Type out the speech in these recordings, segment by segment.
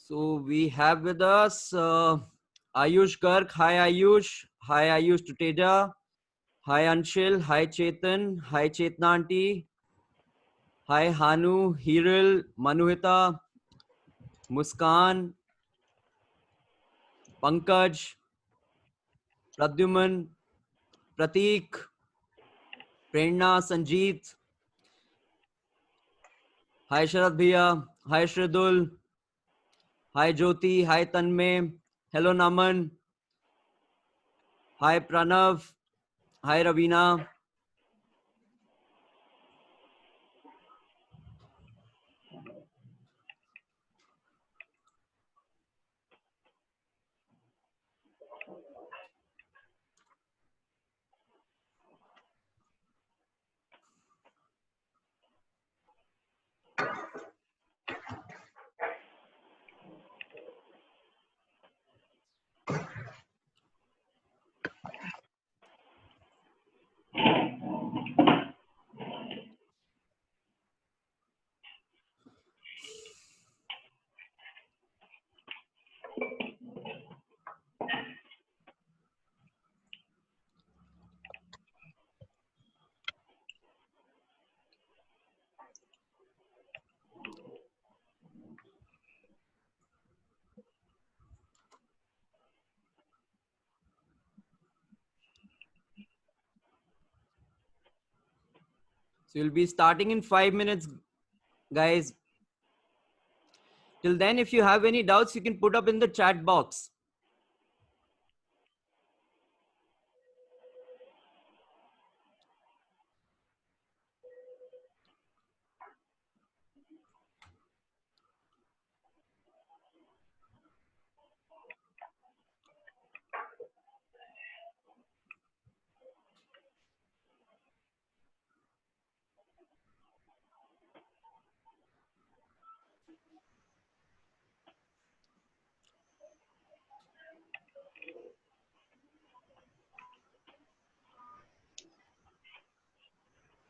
So we have with us Ayush Garg. Hi Ayush. Hi Ayush Tuteja. Hi Anshil. Hi Chetan. Hi Chetnanti. Hi Hanu, Hiril, Manuhita, Muskan, Pankaj, Pradyuman, Prateek, Prerna, Sanjeet. Hi Sharad Bhaiya. Hi Shridul. Hi Jyoti. Hi Tanmay. Hello Naman. Hi Pranav. Hi Ravina. So we'll be starting in 5 minutes, guys. Till then, if you have any doubts, you can put up in the chat box.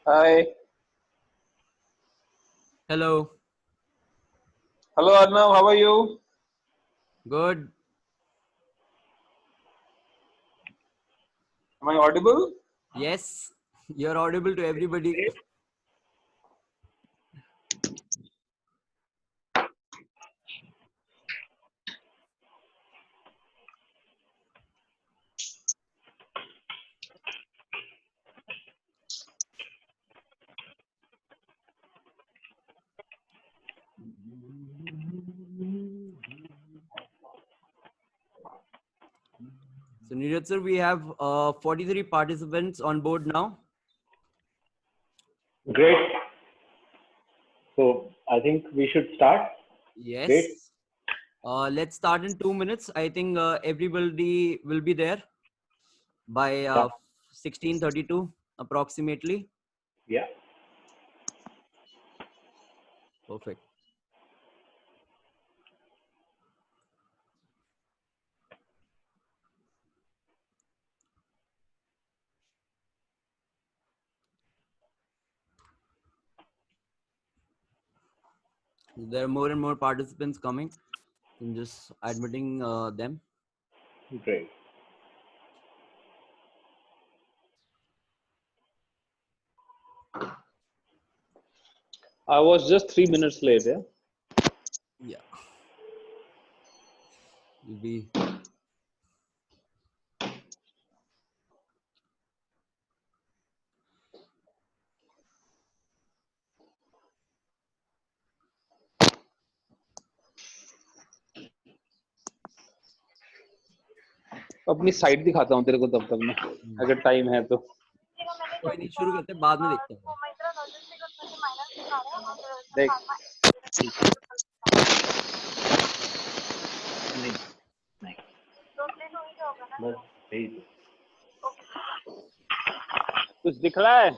Hi. Hello. Hello, Arnav. How are you? Good. Am I audible? Yes, you're audible to everybody. So Neeraj sir, we have 43 participants on board now. Great. So I think we should start. Yes. Great. Let's start in 2 minutes. I think everybody will be there by Yeah. 16:32 approximately. Yeah. Perfect. There are more and more participants coming. I'm just admitting them. Great. I was just 3 minutes late. Yeah. Yeah. Will be अपनी side दिखाता हूँ तेरे को तब तक मैं अगर time है तो कोई नहीं, शुरू करते हैं, बाद में देखते हैं. देख नहीं नहीं बस यही कुछ दिख रहा है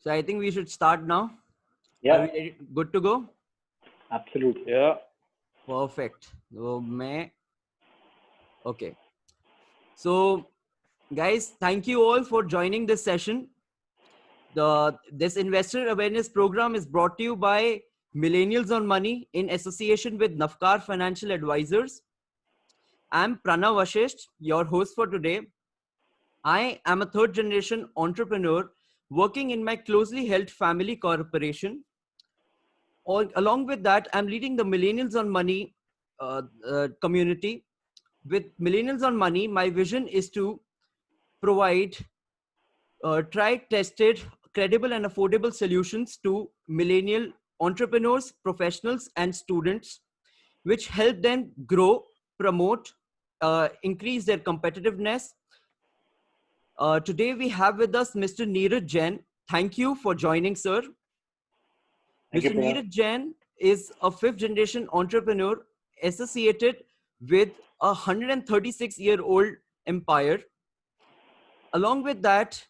So I think we should start now. Are Yeah, we ready? Good to go? absolutely. Yeah. Perfect. Okay. So guys, thank you all for joining this session. This investor awareness program is brought to you by Millennials on Money in association with Navkar Financial Advisors. I'm Pranav Vashisht, your host for today. I am a third generation entrepreneur working in my closely held family corporation. Along with that, I'm leading the Millennials on Money community. With Millennials on Money, my vision is to provide tried, tested, credible, and affordable solutions to millennial entrepreneurs, professionals, and students, which help them grow, promote, increase their competitiveness. Today, we have with us Mr. Neeraj Jain. Thank you for joining, sir. Thank you, Mr. Pranav. Neeraj Jain is a fifth generation entrepreneur associated with a 136-year-old empire. Along with that,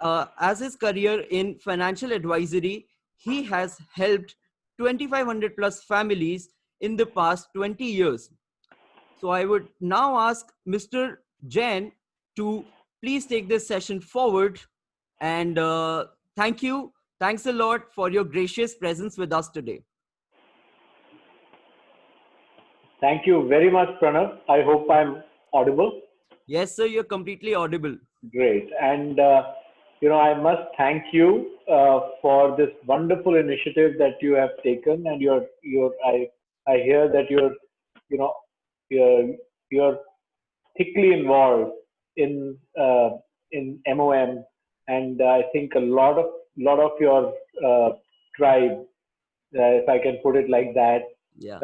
as his career in financial advisory, he has helped 2,500 plus families in the past 20 years. So I would now ask Mr. Jain to please take this session forward. And thank you. Thanks a lot for your gracious presence with us today. Thank you very much, Pranav. I hope I'm audible. Yes, sir, you're completely audible. Great. And, I must thank you for this wonderful initiative that you have taken. And I hear that you know, you're thickly involved in MOM, and I think a lot of your tribe, if I can put it like that, Yeah.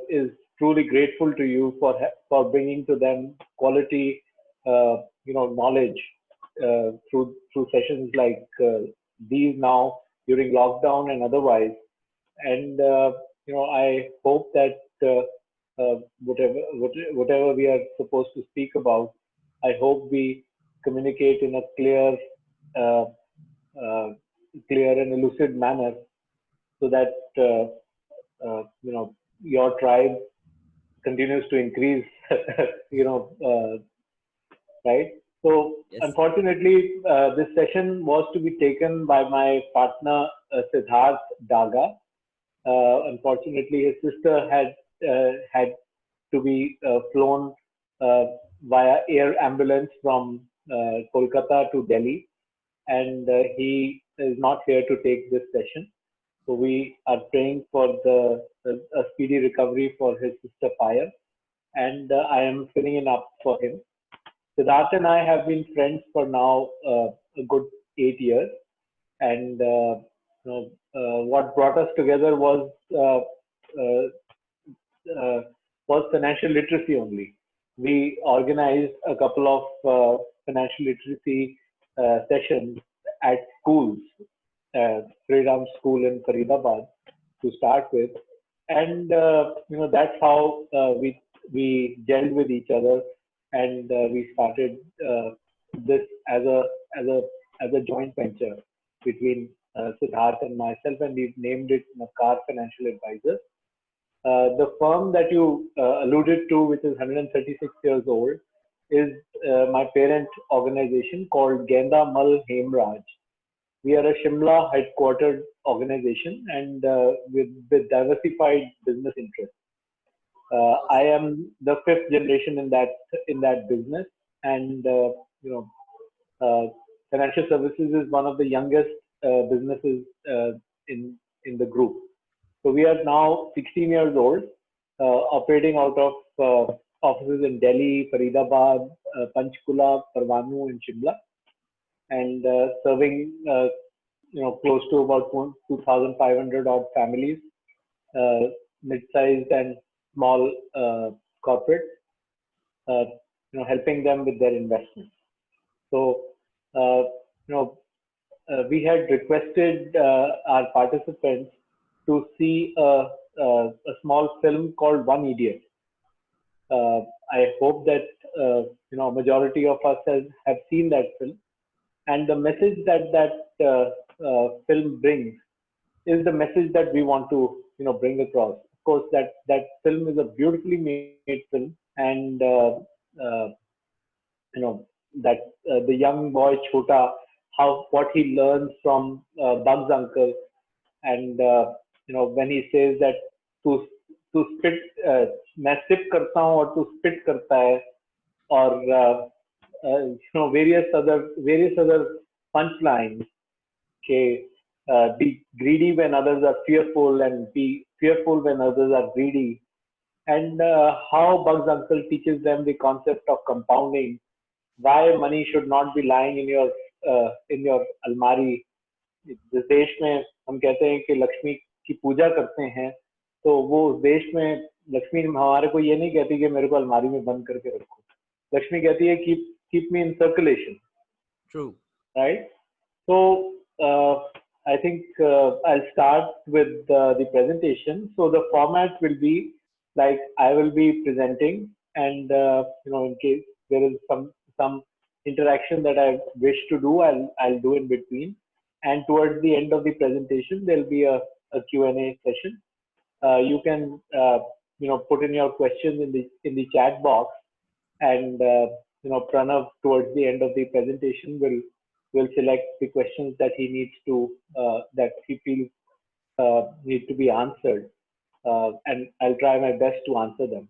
is truly grateful to you for bringing to them quality, knowledge through sessions like these now during lockdown and otherwise. And I hope that whatever we are supposed to speak about, I hope we communicate in a uh, clear and lucid manner, so that your tribe continues to increase. you know, right? So, Yes. unfortunately, this session was to be taken by my partner Siddharth Daga. Unfortunately, his sister had to be flown uh, via air ambulance from Kolkata to Delhi, and he is not here to take this session. So we are praying for a speedy recovery for his sister Payal, and I am filling in up for him. Siddharth and I have been friends for now a good 8 years, and what brought us together uh, uh, was financial literacy only. We organized a couple of financial literacy sessions at schools, Sriram School in Faridabad to start with, and that's how we gelled with each other, and we started this as a joint venture between Siddharth and myself, and we've named it Navkar Financial Advisors. The firm that you alluded to, which is 136 years old, is my parent organization called Genda Mal Hemraj. We are a Shimla headquartered organization, and with diversified business interests. I am the fifth generation in that business, and uh, financial services is one of the youngest businesses in the group. So we are now 16 years old, operating out of offices in Delhi, Faridabad, Panchkula, Parvanu, and Shimla, and serving close to about 2,500 odd families, uh, mid-sized and small corporates, uh, helping them with their investments. So, uh, we had requested our participants to see a small film called One Idiot. I hope that a majority of us have seen that film. and the message that film brings is the message that we want to bring across. Of course, that film is a beautifully made film, and you know that the young boy Chota, how what he learns from Bugs uncle, and when he says that to to spit, मैं sip करता हूँ और तू spit करता है, or various other punchlines. Okay, be greedy when others are fearful, and be fearful when others are greedy. And how Bugs Uncle teaches them the concept of compounding, why money should not be lying in your अलमारी. जिस देश में हम कहते हैं कि लक्ष्मी की पूजा करते हैं, तो वो उस देश में लक्ष्मी हमारे को ये नहीं कहती कि मेरे को अलमारी में बंद करके रखो. लक्ष्मी कहती है keep me in circulation. True. Right? So I think I'll start with the presentation. So the format will be like I will be presenting, and in case there is some interaction that I wish to do, I'll do in between. And towards the end of the presentation, there'll be a Q&A session. You can put in your questions in the chat box, and Pranav towards the end of the presentation will select the questions that he needs to that he feels need to be answered, and I'll try my best to answer them.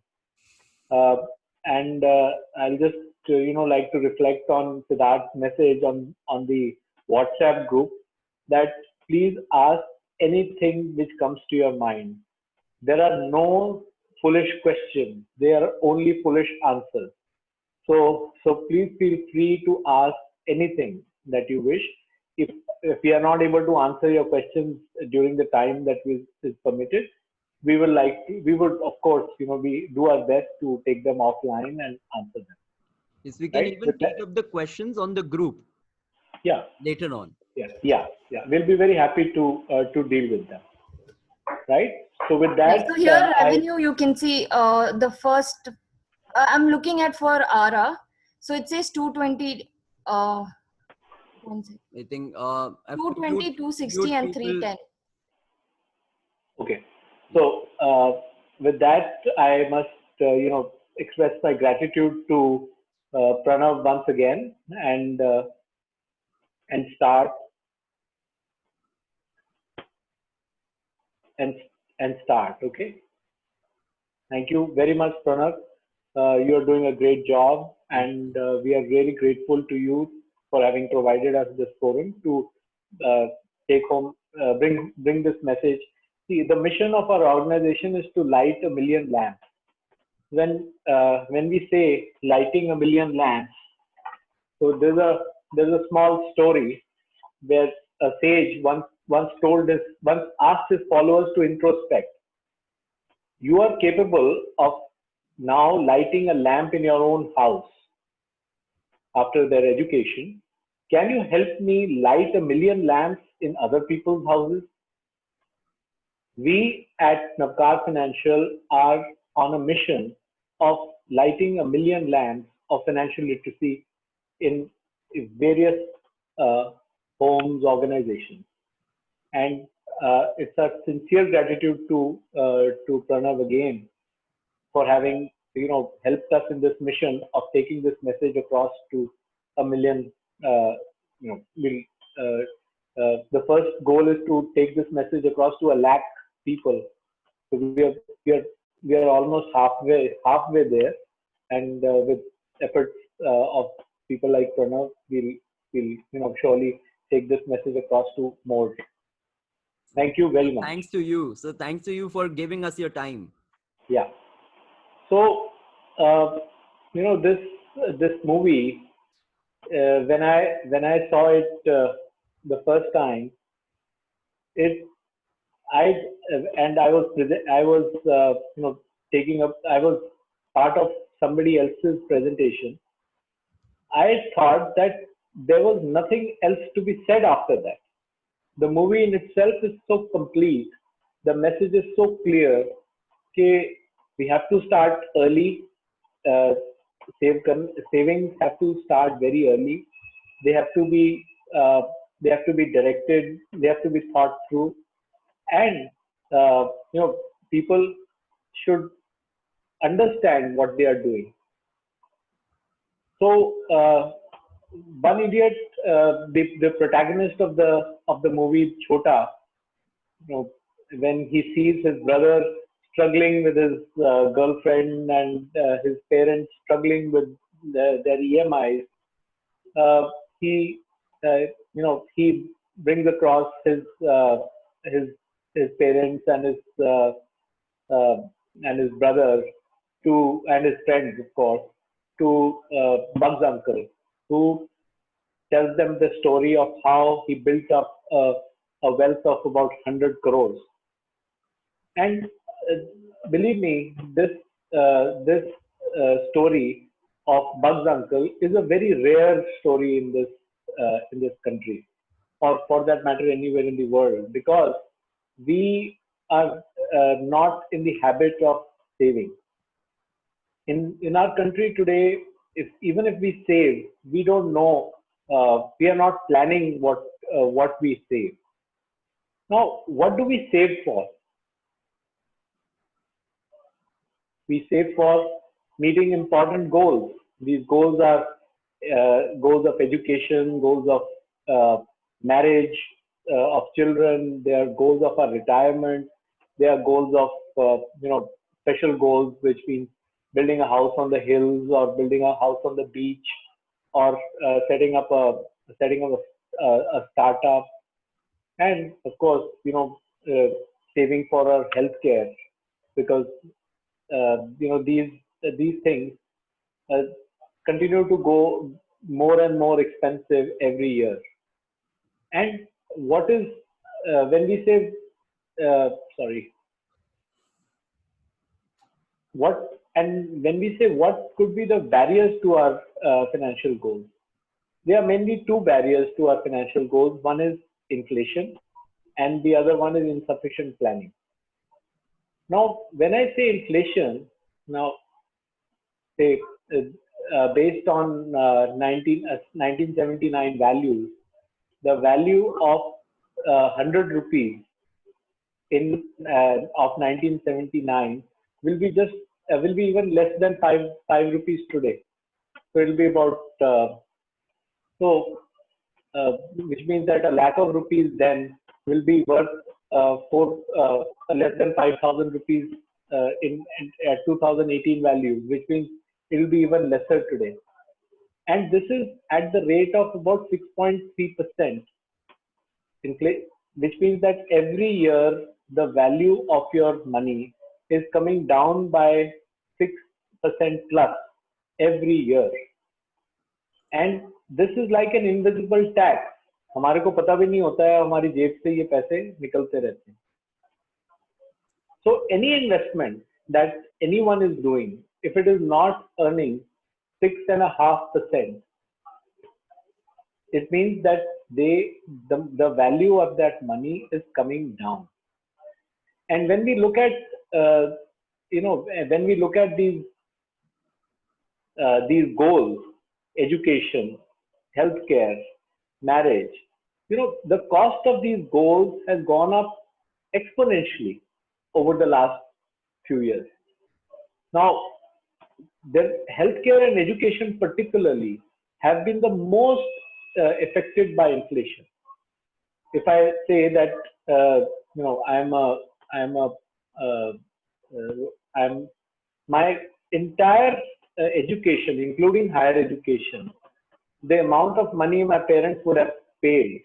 And I'll just like to reflect on Siddharth's message on the WhatsApp group, that please ask anything which comes to your mind. There are no foolish questions. There are only foolish answers. So please feel free to ask anything that you wish. If we are not able to answer your questions during the time that is permitted, we would of course we do our best to take them offline and answer them. Yes, we can Right? even take up the questions on the group. Yeah. Later on. Yeah. We'll be very happy to deal with them. Right. So with that, so here revenue, you can see the first. I'm looking at for ARA. So it says 220. One second. I think 220, 260, and 310. Okay. So with that, I must express my gratitude to Pranav once again, and start okay. Thank you very much, Pranav. You are doing a great job, and we are really grateful to you for having provided us this forum to take home, bring this message. See, the mission of our organization is to light 1 million lamps. When we say lighting 1 million lamps, so there's a small story where a sage once asked his followers to introspect. You are capable of now lighting a lamp in your own house after their education. Can you help me light 1 million lamps in other people's houses? We at Navkar Financial are on a mission of lighting 1 million lamps of financial literacy in various homes, organizations. And it's a sincere gratitude to Pranav again for having helped us in this mission of taking this message across to 1 million. The first goal is to take this message across to 1 lakh people. So we are almost halfway there, and with efforts of people like Pranav, we'll surely take this message across to more. Thank you very much. Thanks to you. So thanks to you for giving us your time. Yeah. So this movie, when I saw it the first time, I was part of somebody else's presentation. I thought that there was nothing else to be said after that. The movie in itself is so complete. The message is so clear. Okay, we have to start early. Savings have to start very early. they have to be directed, they have to be thought through, and people should understand what they are doing. So one idiot, the protagonist of the movie Chota, when he sees his brother struggling with his girlfriend and his parents struggling with their EMIs, he he brings across his his parents uh, and his brother to and his friends, of course, to Bugs uncle, who tells them the story of how he built up a wealth of about 100 crores. And believe me, this story of Bugs uncle is a very rare story in this country, or for that matter, anywhere in the world, because we are not in the habit of saving. In our country today, even if we save, we don't know. We are not planning what we save. Now, what do we save for? We save for meeting important goals. These goals are goals of education, goals of marriage, of children. They are goals of our retirement. They are goals of special goals, which means building a house on the hills or building a house on the beach, or setting up a startup, and of course, saving for our healthcare, because these things uh, continue to go more and more expensive every year. And what is when we say sorry, what and when we say what could be the barriers to our financial goals, there are mainly two barriers to our financial goals. One is inflation, and the other one is insufficient planning. Now, when I say inflation, now say based on 1979 values, the value of 100 rupees in of 1979 will be will be even less than five rupees today. So it will be about so which means that a lakh of rupees then will be worth for less than 5,000 rupees at 2018 value, which means it will be even lesser today. And this is at the rate of about 6.3% inflation, which means that every year the value of your money is coming down by 6% plus every year. And this is like an invisible tax. हमारे को पता भी नहीं होता है, हमारी जेब से ये पैसे निकलते रहते हैं. So any investment that anyone is doing, if it is not earning 6.5%, it means that the value of that money is coming down. And when we look at when we look at these goals, education, healthcare, marriage, the cost of these goals has gone up exponentially over the last few years. Now, the healthcare and education particularly have been the most affected by inflation. If I say that my entire education, including higher education, the amount of money my parents would have paid,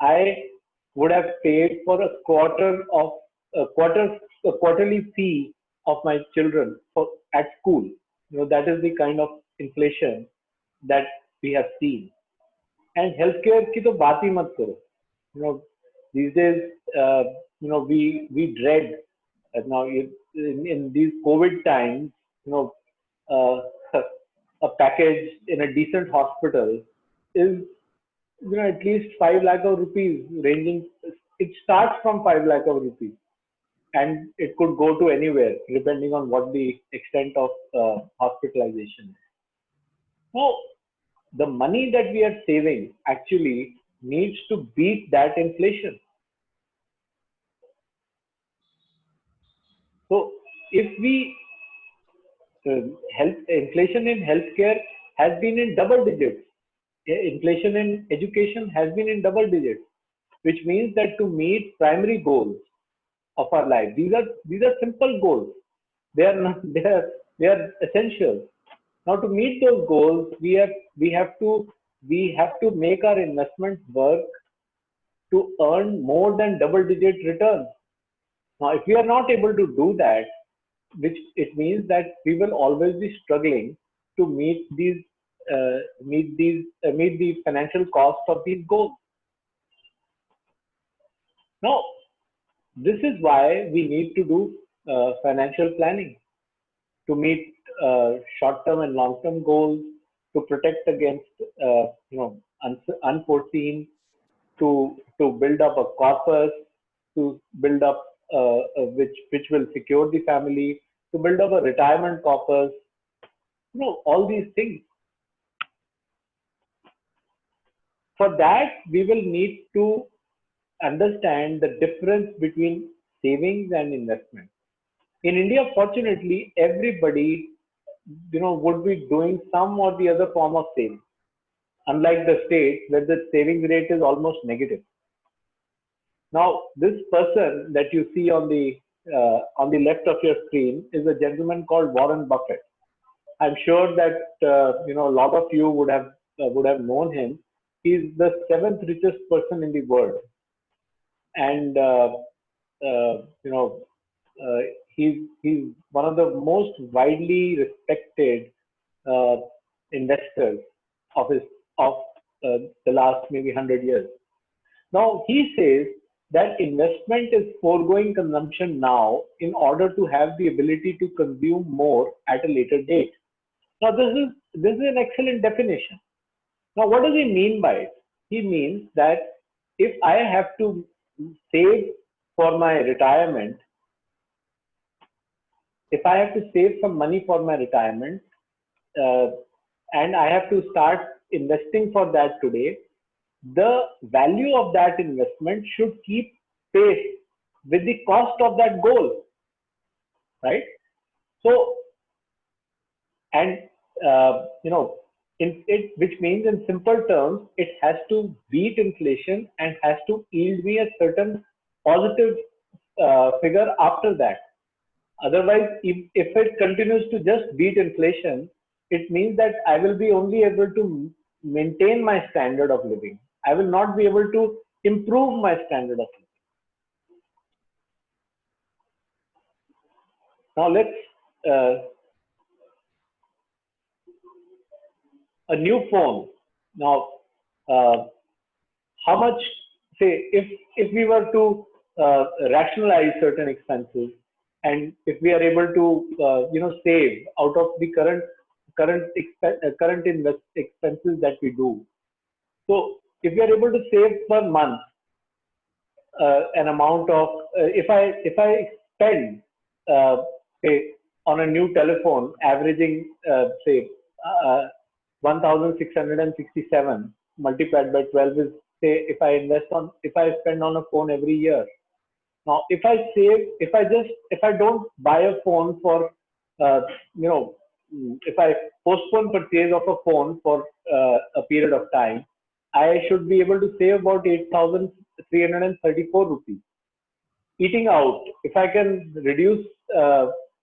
I would have paid for a quarterly fee of my children at school. That is the kind of inflation that we have seen. And healthcare की तो बात ही मत करो. These days, we dread now in these COVID times, a package in a decent hospital is at least 5 lakh of rupees, ranging. It starts from 5 lakh of rupees, and it could go to anywhere depending on what the extent of hospitalization is. So the money that we are saving actually needs to beat that inflation. So if we health inflation in healthcare has been in double digits. Inflation in education has been in double digits, which means that to meet primary goals of our life, these are simple goals. They are not they are essential. Now to meet those goals, we have to make our investments work to earn more than double digit returns. Now, if we are not able to do that, which it means that we will always be struggling to meet the financial cost of these goals. Now, this is why we need to do financial planning to meet short-term and long-term goals, to protect against unforeseen, to build up a corpus, to build up which will secure the family, to build up a retirement corpus, all these things. For that, we will need to understand the difference between savings and investment. In India, fortunately, everybody, would be doing some or the other form of saving, unlike the States where the savings rate is almost negative. Now, this person that you see on the left of your screen is a gentleman called Warren Buffett. I'm sure that a lot of you would have known him. He's the seventh richest person in the world, and he's one of the most widely respected uh, investors of the last maybe 100 years. Now he says that investment is foregoing consumption now in order to have the ability to consume more at a later date. Now this is an excellent definition. Now what does he mean by it? He means that if I have to save for my retirement, if I have to save some money for my retirement, uh, and I have to start investing for that today, the value of that investment should keep pace with the cost of that goal, right? So, and which means in simple terms, it has to beat inflation and has to yield me a certain positive figure after that. Otherwise, if it continues to just beat inflation, it means that I will be only able to maintain my standard of living. I will not be able to improve my standard of living. Now let's a new phone. Now, how much? Say, if we were to rationalize certain expenses, and if we are able to save out of the current expenses that we do. So if we are able to save per month an amount of if I spend say on a new telephone averaging say 1667 multiplied by 12 is, say, if I spend on a phone every year. Now if I don't buy a phone for uh, you know if I postpone purchase of a phone for a period of time, I should be able to save about 8,334 rupees. Eating out, if I can reduce,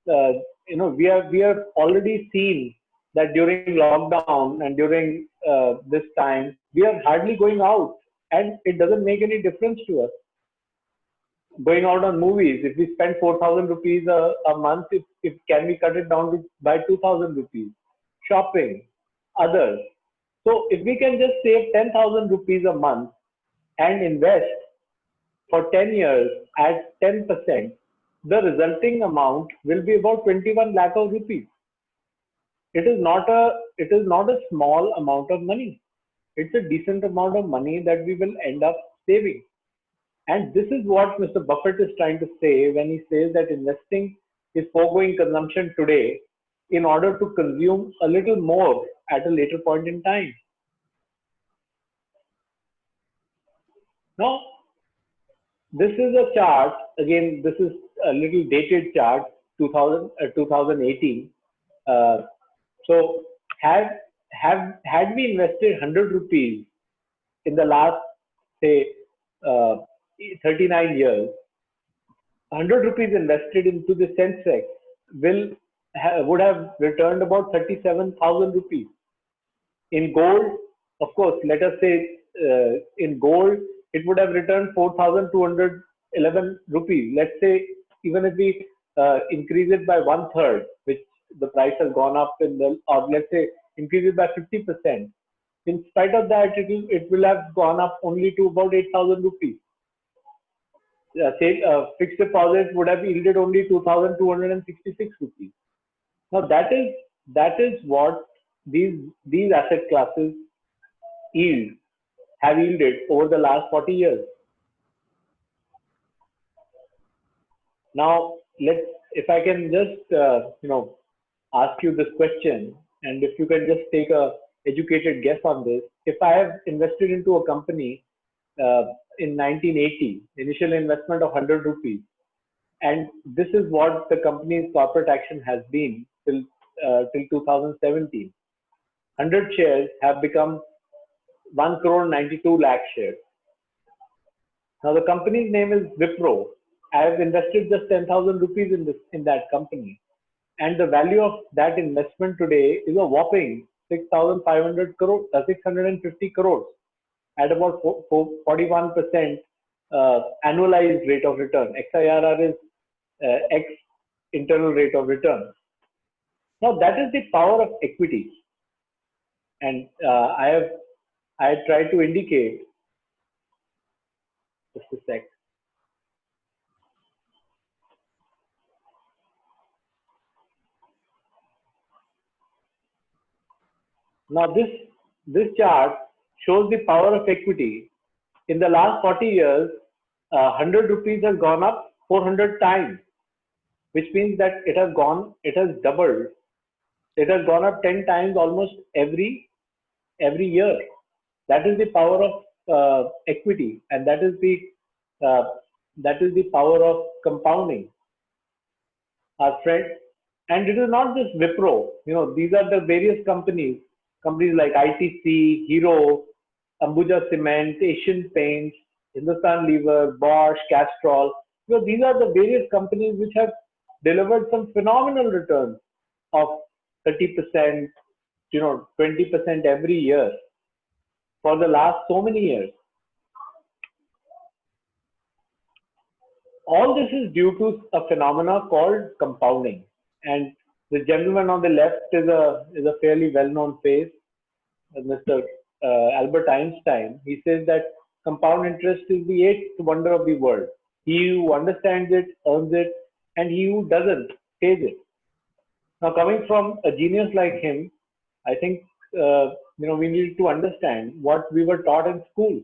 we have already seen that during lockdown and during this time, we are hardly going out, and it doesn't make any difference to us. Going out on movies, if we spend 4,000 rupees a month, if can we cut it down to by 2,000 rupees? Shopping, others. So if we can just save 10,000 rupees a month and invest for 10 years at 10%, the resulting amount will be about 21 lakh of rupees. It is not a small amount of money. It's a decent amount of money that we will end up saving. And this is what Mr. Buffett is trying to say when he says that investing is foregoing consumption today in order to consume a little more at a later point in time. Now, this is a chart. Again, this is a little dated chart, 2018. So, had we invested 100 rupees in the last, say, 39 years, 100 rupees invested into the Sensex would have returned about 37,000 rupees. In gold, of course, let us say in gold, it would have returned 4,211 rupees. Let's say even if we increase it by 1/3, which the price has gone up or let's say increase it by 50%. In spite of that, it will have gone up only to about 8,000 rupees. Say fixed deposit would have yielded only 2,266 rupees. Now that is what these asset classes have yielded over the last 40 years. Now if I can just ask you this question, and if you can just take a educated guess on this. If I have invested into a company in 1980, initial investment of 100 rupees, and this is what the company's corporate action has been till 2017. 100 shares have become 1 crore 92 lakh shares. Now the company's name is Wipro. I have invested just 10,000 rupees in that company, and the value of that investment today is a whopping 650 crores at about 41% annualized rate of return. XIRR is X internal rate of return. Now that is the power of equity, and I tried to indicate. Just a sec. Now this chart shows the power of equity. In the last 40 years, 100 rupees has gone up 400 times, which means that it has doubled. It has gone up 10 times almost every year. That is the power of equity, and that is the power of compounding, our friend. And it is not just Wipro. These are the various companies like ITC, Hero, Ambuja Cement, Asian Paints, Hindustan Lever, Bosch, Castrol. These are the various companies which have delivered some phenomenal returns of 30%, 20% every year for the last so many years. All this is due to a phenomena called compounding. And the gentleman on the left is a fairly well-known face, Mr. Albert Einstein. He says that compound interest is the eighth wonder of the world. He who understands it earns it, and he who doesn't pays it. Now, coming from a genius like him, I think we need to understand what we were taught in school.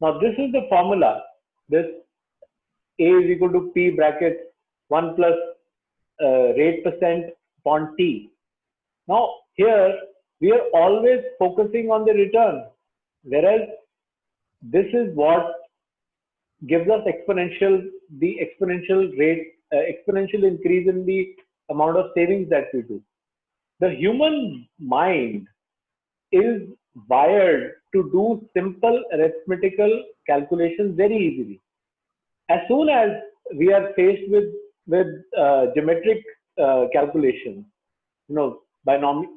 Now, this is the formula. This A is equal to P bracket 1 plus rate percent upon T. Now, here we are always focusing on the return, whereas this is what gives us exponential increase in the amount of savings that we do. The human mind is wired to do simple arithmetical calculations very easily. As soon as we are faced with geometric calculations,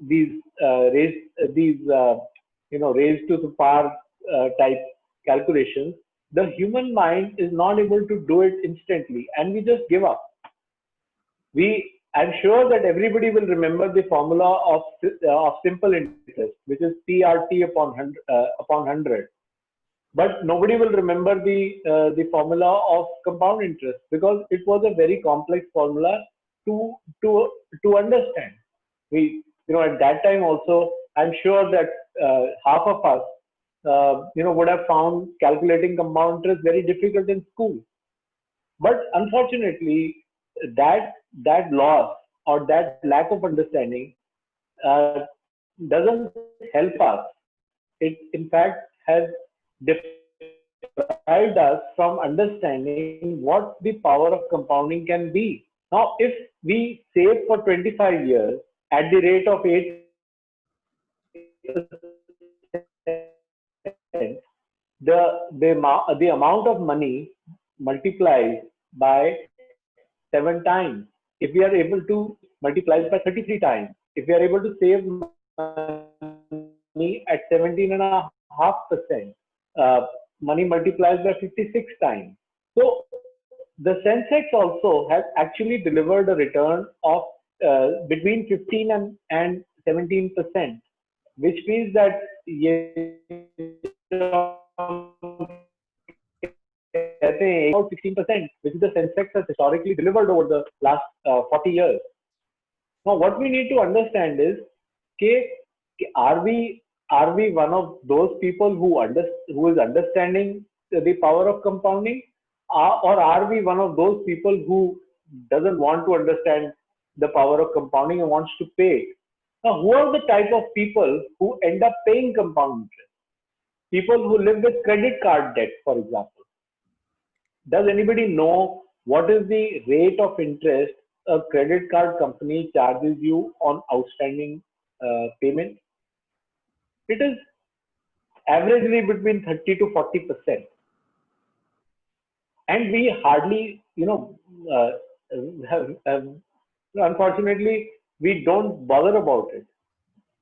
these raised to the power type calculations, the human mind is not able to do it instantly, and we just give up. I'm sure that everybody will remember the formula of simple interest, which is PRT upon 100. But nobody will remember the formula of compound interest, because it was a very complex formula to understand. At that time also, I'm sure that half of us would have found calculating compound interest very difficult in school. But unfortunately, that loss or that lack of understanding doesn't help us. It in fact has deprived us from understanding what the power of compounding can be. Now, if we save for 25 years at the rate of 8%, the amount of money multiplies by 7 times. If we are able to multiply it by 33 times, if we are able to save money at 17.5%, money multiplies by 56 times. So the Sensex also has actually delivered a return of between 15 and 17%, which means that 16%, which is the Sensex has historically delivered over the last 40 years. Now, what we need to understand is, are we one of those people who is understanding the power of compounding, or are we one of those people who doesn't want to understand the power of compounding and wants to pay it? Now, who are the type of people who end up paying compound interest? People who live with credit card debt, for example. Does anybody know what is the rate of interest a credit card company charges you on outstanding payment? It is averagely between 30 to 40%. And we hardly, unfortunately, we don't bother about it.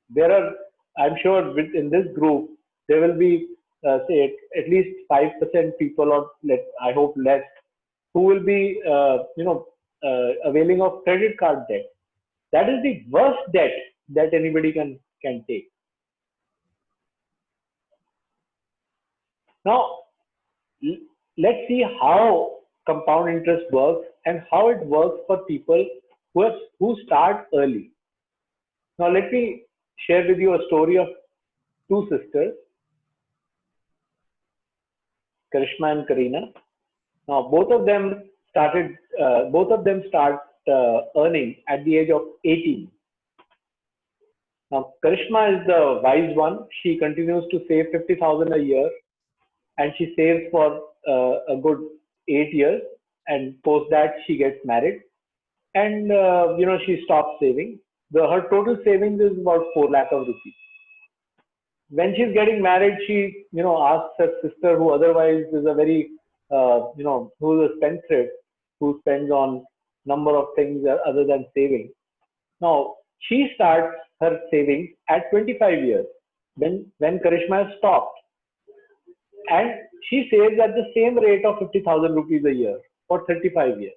There are, I'm sure in this group, there will be, say, at least 5% people, or I hope less, who will be, availing of credit card debt. That is the worst debt that anybody can take. Now, let's see how compound interest works and how it works for people who start early. Now, let me share with you a story of two sisters, Karishma and Karina. Now, both of them start earning at the age of 18. Now, Karishma is the wise one. She continues to save 50,000 a year, and she saves for a good 8 years, and post that she gets married, and she stops saving. Her total savings is about 4 lakh of rupees. When she's getting married, she asks her sister, who otherwise is a very who's a spendthrift, who spends on number of things other than saving. Now she starts her savings at 25 years when Karishma has stopped, and she saves at the same rate of 50,000 rupees a year for 35 years.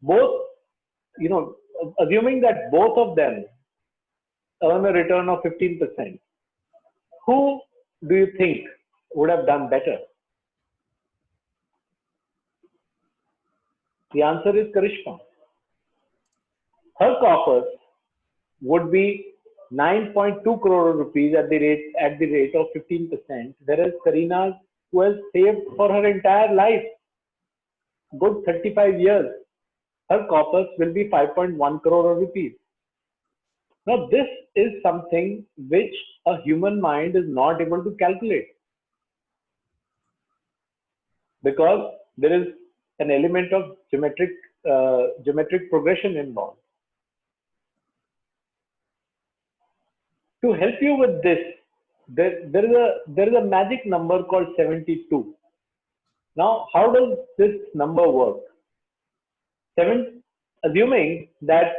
Both, assuming that both of them earn a return of 15%, who do you think would have done better? The answer is Karishma. Her coffers would be 9.2 crore rupees at the rate of 15%, whereas Karina's, who has saved for her entire life, good 35 years, her coffers will be 5.1 crore rupees. Now, this is something which a human mind is not able to calculate, because there is an element of geometric progression involved. To help you with this, there is a magic number called 72. Now, how does this number work? Assuming that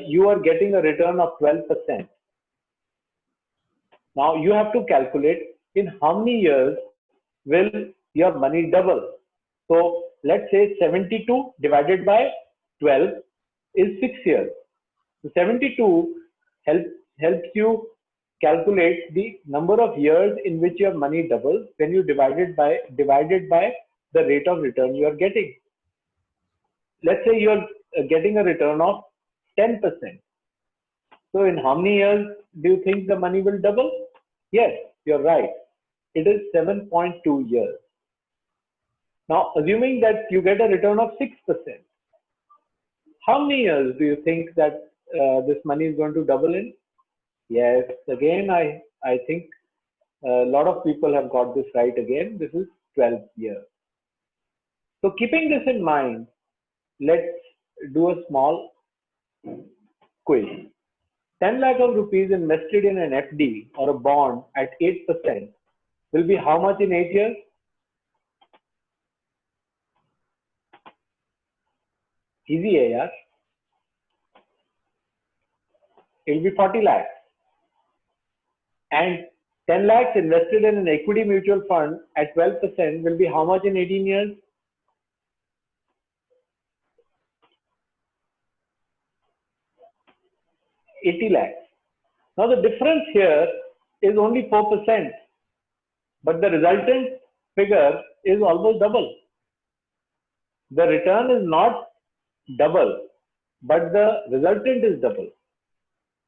you are getting a return of 12%. Now you have to calculate in how many years will your money double. So let's say 72 divided by 12 is 6 years. So 72 helps you calculate the number of years in which your money doubles when you divide it by the rate of return you are getting. Let's say you are getting a return of 10%. So in how many years do you think the money will double? Yes, you're right. It is 7.2 years. Now, assuming that you get a return of 6%, how many years do you think that this money is going to double in? Yes, again, I think a lot of people have got this right again. This is 12 years. So keeping this in mind, let's do a small quiz. 10 lakh of rupees invested in an FD or a bond at 8% will be how much in 8 years? Easy hai yaar. It will be 40 lakhs. And 10 lakhs invested in an equity mutual fund at 12% will be how much in 18 years? $80 lakhs. Now the difference here is only 4%, but the resultant figure is almost double. The return is not double, but the resultant is double.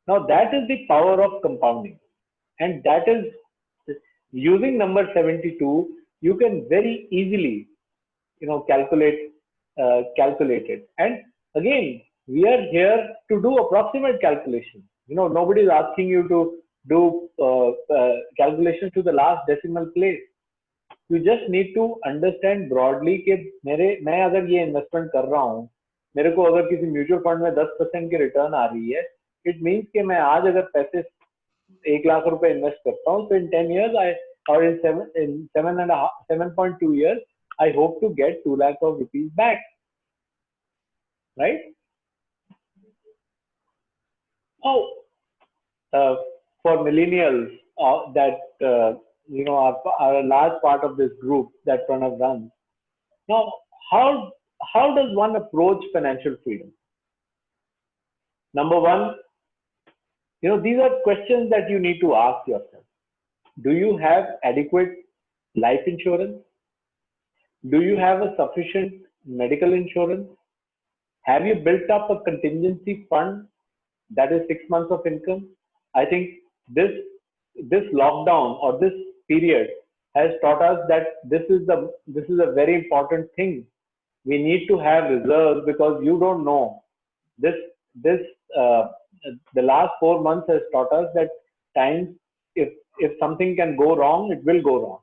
Now that is the power of compounding, and that is using number 72. You can very easily, calculate it. And again, we are here to do approximate calculations. Nobody is asking you to do calculations to the last decimal place. You just need to understand broadly कि मैं अगर ये investment कर रहा हूँ, मेरे को अगर किसी म्यूचुअल फंड में 10% की रिटर्न आ रही है, इट मीन्स कि मैं आज अगर पैसे 1 लाख रुपए इन्वेस्ट करता हूँ, तो in 10 years or in 7.2 years, I hope to get 2 lakh of rupees back, right? Oh, for millennials that are a large part of this group that Pranav runs. Now, how does one approach financial freedom? Number one, these are questions that you need to ask yourself. Do you have adequate life insurance? Do you have a sufficient medical insurance? Have you built up a contingency fund that is 6 months of income? I think this lockdown or this period has taught us that this is a very important thing. We need to have reserves, because you don't know. The last 4 months has taught us that times, if something can go wrong, it will go wrong.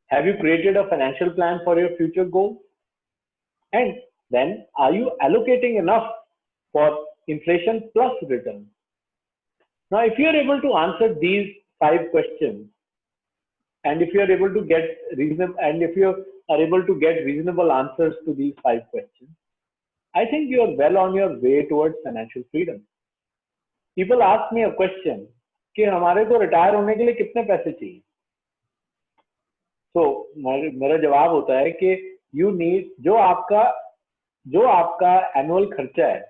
Have you created a financial plan for your future goals? And then, are you allocating enough for inflation plus return? Now, if you are able to answer these 5 questions, and if you are able to get reasonable answers to these 5 questions, I think you are well on your way towards financial freedom. People ask me a question कि हमारे को retire होने के लिए कितने पैसे चाहिए? So मेरा जवाब होता है कि you need जो आपका एनुअल खर्चा है,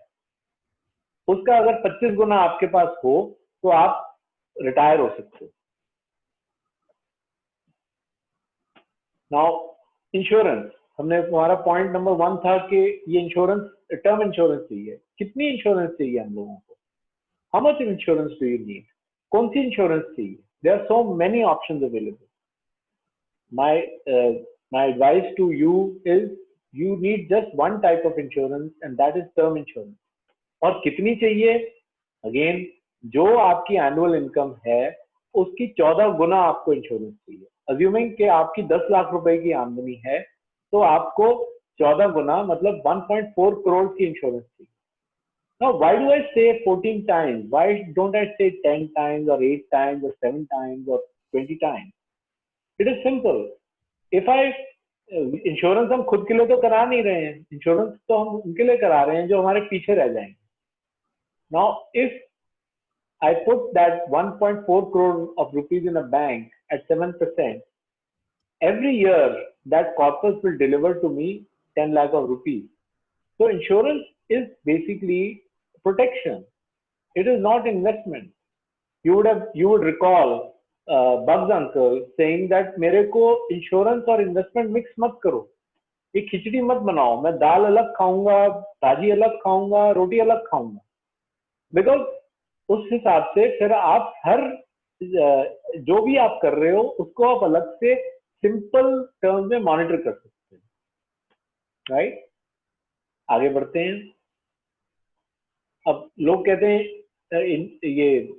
उसका अगर 25 गुना आपके पास हो, तो आप रिटायर हो सकते हो. Now इंश्योरेंस, हमारा पॉइंट नंबर 1 था कि ये इंश्योरेंस, टर्म इंश्योरेंस चाहिए. कितनी इंश्योरेंस चाहिए हम लोगों को? How much insurance do you need? कौन सी इंश्योरेंस चाहिए? There are so many options available. My advice to you is you need just one type of insurance, and that is term insurance. और कितनी चाहिए? Again, जो आपकी annual income है उसकी 14 गुना आपको इंश्योरेंस चाहिए. Assuming कि आपकी 10 लाख रुपए की आमदनी है, तो आपको 14 गुना मतलब 1.4 करोड़ की इंश्योरेंस चाहिए. Now, why do I say 14 times? Why don't I say 10 times or 8 times or 7 times or 20 times? It is simple. If insurance हम खुद के लिए तो करा नहीं रहे हैं, इंश्योरेंस तो हम उनके लिए करा रहे हैं जो हमारे पीछे रह जाएंगे. Now, if I put that 1.4 crore of rupees in a bank at 7%, every year that corpus will deliver to me 10 lakh of rupees. So insurance is basically protection. It is not investment. You would recall Bugs uncle saying that मेरे को insurance और investment mix मत करो, ये खिचड़ी मत बनाओ, मैं दाल अलग खाऊंगा, भाजी अलग खाऊंगा, रोटी अलग खाऊंगा. Because उस हिसाब से फिर आप हर जो भी आप कर रहे हो उसको आप अलग से सिंपल टर्म्स में मॉनिटर कर सकते हैं. राइट, आगे बढ़ते हैं. अब लोग कहते हैं ये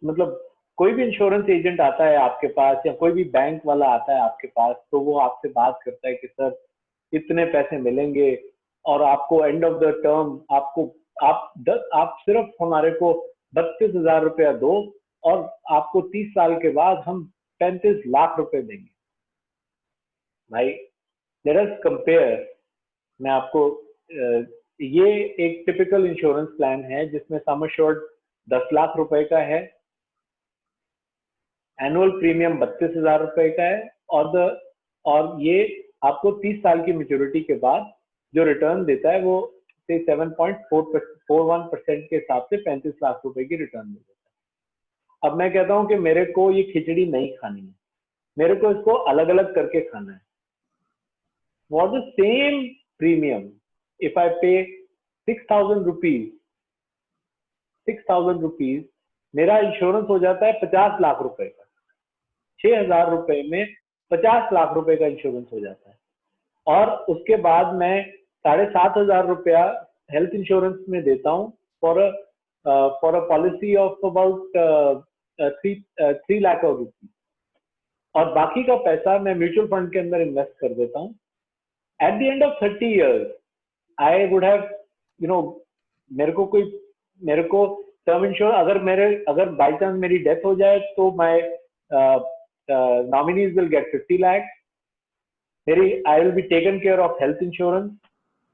मतलब कोई भी इंश्योरेंस एजेंट आता है आपके पास या कोई भी बैंक वाला आता है आपके पास, तो वो आपसे बात करता है कि सर इतने पैसे मिलेंगे और आपको एंड ऑफ द टर्म आपको आप सिर्फ हमारे को 32,000 रुपया दो और आपको 30 साल के बाद हम 35 लाख रुपए देंगे। भाई लेट अस कंपेयर। मैं आपको ये एक टिपिकल इंश्योरेंस प्लान है जिसमें सम एश्योर्ड 10 लाख रुपए का है, एनुअल प्रीमियम 32,000 रुपए का है, और ये आपको 30 साल की मेच्योरिटी के बाद जो रिटर्न देता है वो 7.41% के हिसाब से 35 लाख रुपए की रिटर्न दे देता है। अब मैं कहता हूं कि मेरे को ये खिचड़ी नहीं खानी है, मेरे को इसको अलग अलग करके खाना है। For the same premium, if I pay 6,000 rupees, 6,000 rupees, मेरा इंश्योरेंस हो जाता है 50 लाख रुपए का। 6,000 रुपए में 50 लाख रुपए का इंश्योरेंस हो जाता है, और उसके बाद मैं 7,500 रुपया हेल्थ इंश्योरेंस में देता हूँ for a policy of about 3 lakh rupees, और बाकी का पैसा मैं म्यूचुअल फंड के अंदर इन्वेस्ट कर देता हूँ। At the end of 30 years, I would have, मेरे को टर्म इंश्योरेंस, अगर बाई चांस मेरी डेथ हो जाए तो my nominees will get 50 lakh. I will be taken care of health insurance,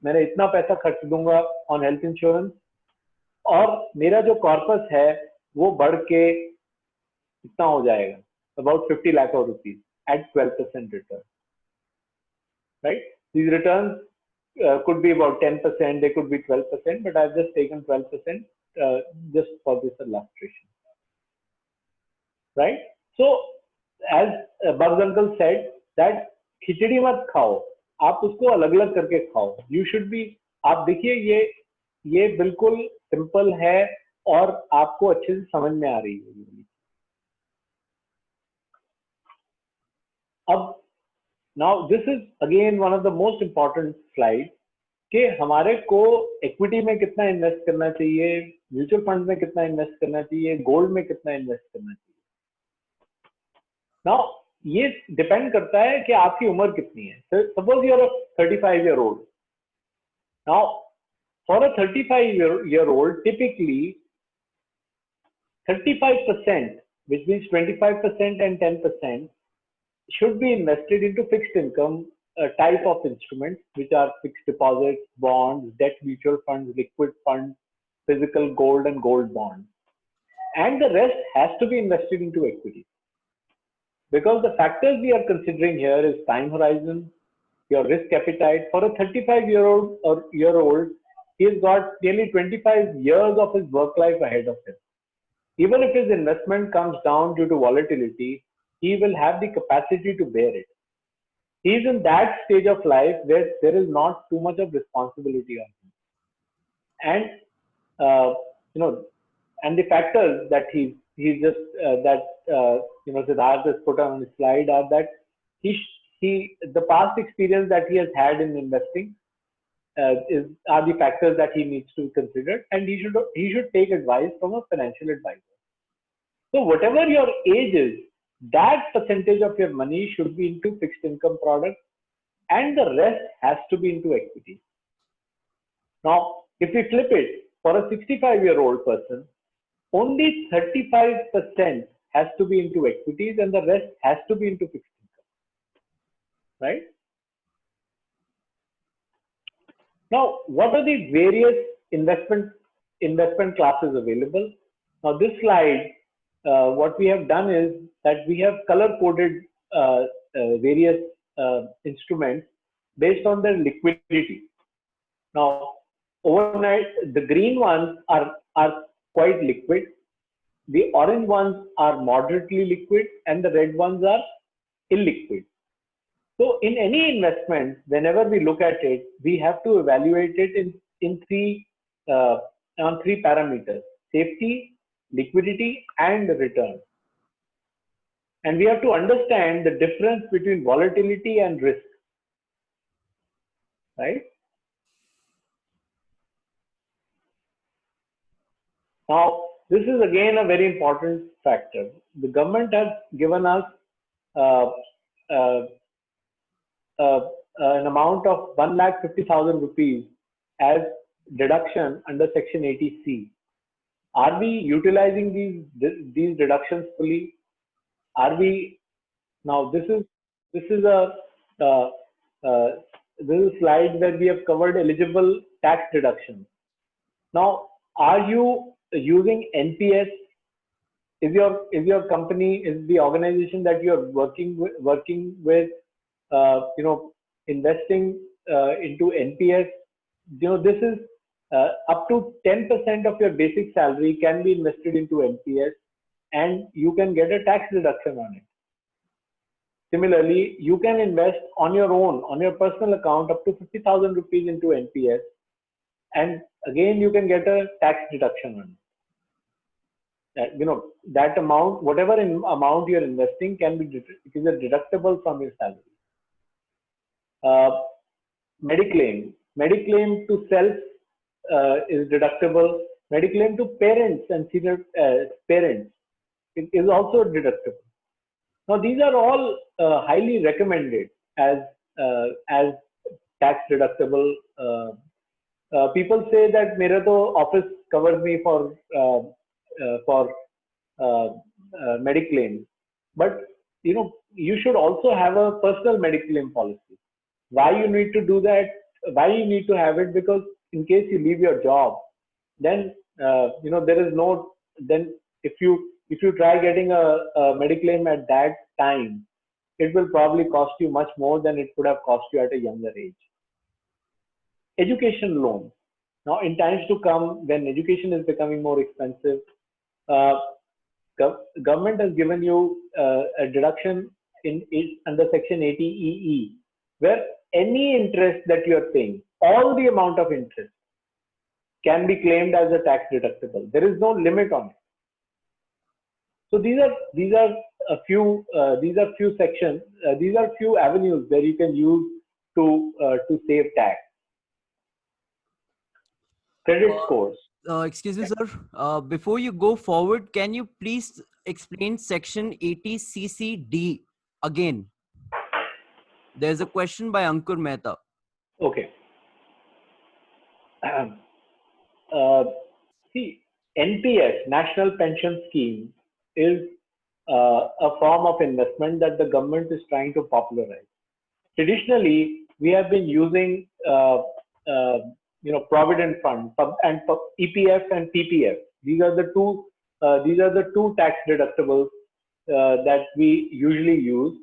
मैंने इतना पैसा खर्च दूंगा ऑन हेल्थ इंश्योरेंस, और मेरा जो कॉर्पस है वो बढ़ के इतना हो जाएगा, about 50 lakh rupees at 12% return, right? These returns could be about 10%, they could be 12%, but I've just taken 12% just for this illustration, right? So, as Bugs uncle said, that खिचड़ी मत खाओ, आप उसको अलग अलग करके खाओ। You should be, आप देखिए ये बिल्कुल सिंपल है और आपको अच्छे से समझ में आ रही है। अब Now this is again one of the most important slides कि हमारे को इक्विटी में कितना इन्वेस्ट करना चाहिए, म्यूचुअल फंड में कितना इन्वेस्ट करना चाहिए, गोल्ड में कितना इन्वेस्ट करना चाहिए। Now ये डिपेंड करता है कि आपकी उम्र कितनी है। Suppose you are 35 year old. Now for a 35 year old, typically 35%, which means 25% and 10%, should be invested into fixed income type of instruments, which are fixed deposits, bonds, debt mutual funds, liquid funds, physical gold and gold bonds. And the rest has to be invested into equity. Because the factors we are considering here is time horizon, your risk appetite. For a 35-year-old, he has got nearly 25 years of his work life ahead of him. Even if his investment comes down due to volatility, he will have the capacity to bear it. He is in that stage of life where there is not too much of responsibility on him. And, and the factors that Siddharth has put on the slide are that the past experience that he has had in investing are the factors that he needs to consider, and he should take advice from a financial advisor. So whatever your age is, that percentage of your money should be into fixed income products, and the rest has to be into equity. Now, if we flip it, for a 65-year-old person, only 35% has to be into equities and the rest has to be into fixed income, right? Now, what are the various investment classes available? Now, this slide, what we have done is that we have color-coded various instruments based on their liquidity. Now, overnight, the green ones are quite liquid, the orange ones are moderately liquid, and the red ones are illiquid. So, in any investment, whenever we look at it, we have to evaluate it on three parameters: safety, liquidity, and return. And we have to understand the difference between volatility and risk, right? Now, this is again a very important factor. The government has given us uh, uh, an amount of 1,50,000 rupees as deduction under Section 80C. Are we utilizing these deductions fully? Are we now? This is a uh, uh, this is a slide where we have covered eligible tax deductions. Now, are you using NPS? Is your company, is the organization that you are working with investing into NPS? This is up to 10% of your basic salary can be invested into NPS, and you can get a tax deduction on it. Similarly, you can invest on your own, on your personal account, up to 50,000 rupees into NPS, and again you can get a tax deduction on it. That amount, whatever amount you're investing, can be it is a deductible from your salary. Mediclaim to self is deductible. Mediclaim to parents and senior parents is also deductible. Now these are all highly recommended as tax deductible. People say that मेरा तो office covers me for Mediclaim, but you should also have a personal Mediclaim policy. Why you need to do that? Why you need to have it? Because in case you leave your job, then there is no, then if you try getting a Mediclaim at that time, it will probably cost you much more than it could have cost you at a younger age. Education loan. Now, in times to come, when education is becoming more expensive, government has given you a deduction under Section 80EE, where any interest that you are paying, all the amount of interest, can be claimed as a tax deductible. There is no limit on it. So these are a few sections. These are few avenues where you can use to save tax. Credit scores. Excuse me, sir. Before you go forward, can you please explain Section 80CCD again? There's a question by Ankur Mehta. Okay. See, NPS, National Pension Scheme, is a form of investment that the government is trying to popularize. Traditionally, we have been using Provident Fund and EPF and PPF. These are the two tax deductibles that we usually use.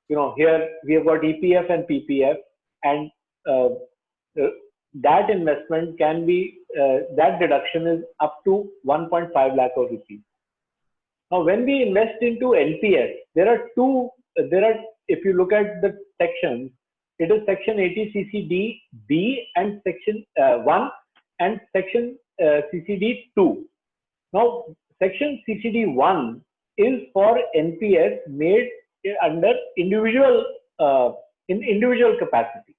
Here we have got EPF and PPF, and that investment can be that deduction is up to 1.5 lakh of rupees. Now, when we invest into NPS, if you look at the sections, it is Section 80CCD B and Section 1 and Section CCD 2. Now, Section CCD 1 is for NPS made under individual in individual capacity.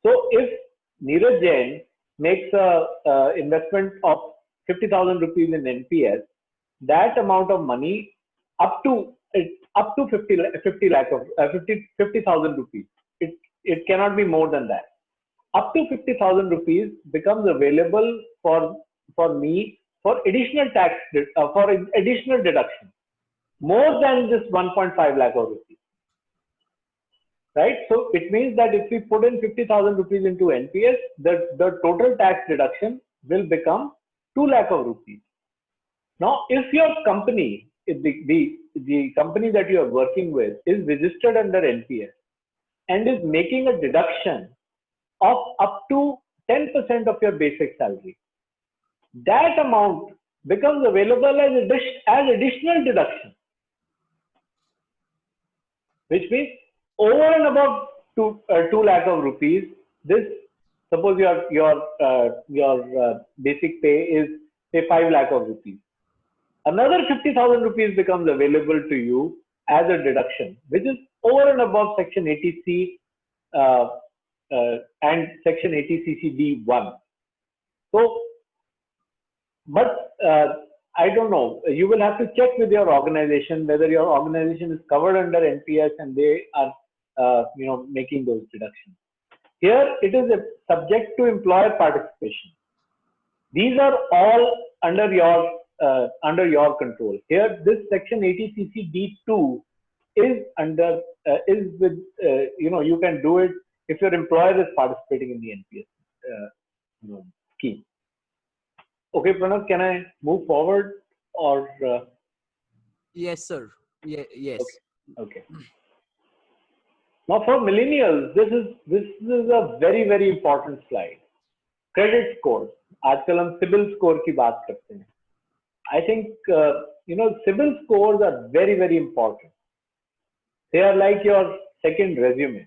So, if Neeraj Jain makes a investment of 50,000 rupees in NPS, that amount of money up to 50,000 rupees. It cannot be more than that. Up to 50,000 rupees becomes available for me for additional tax for additional deduction, more than this 1.5 lakh of rupees. Right? So it means that if we put in 50,000 rupees into NPS, the total tax deduction will become 2 lakh of rupees. Now, if your company, the company that you are working with is registered under NPS and is making a deduction of up to 10% of your basic salary, that amount becomes available as additional deduction, which means over and above 2 lakh of rupees. This, suppose your basic pay is say 5 lakh of rupees. Another 50,000 rupees becomes available to you as a deduction, which is over and above Section 80C and Section 80CCD1. So, but I don't know. You will have to check with your organization whether your organization is covered under NPS and they are, making those deductions. Here, it is subject to employer participation. These are all under your control. Here, this section 80 CC D2 is under you can do it if your employer is participating in the NPS scheme. Okay, Pranav, can I move forward or? Yes, sir. Yes. Okay. Now for millennials, this is a very very important slide. Credit score. आजकल हम CIBIL score की बात करते हैं. I think CIBIL scores are very very important. They are like your second resume.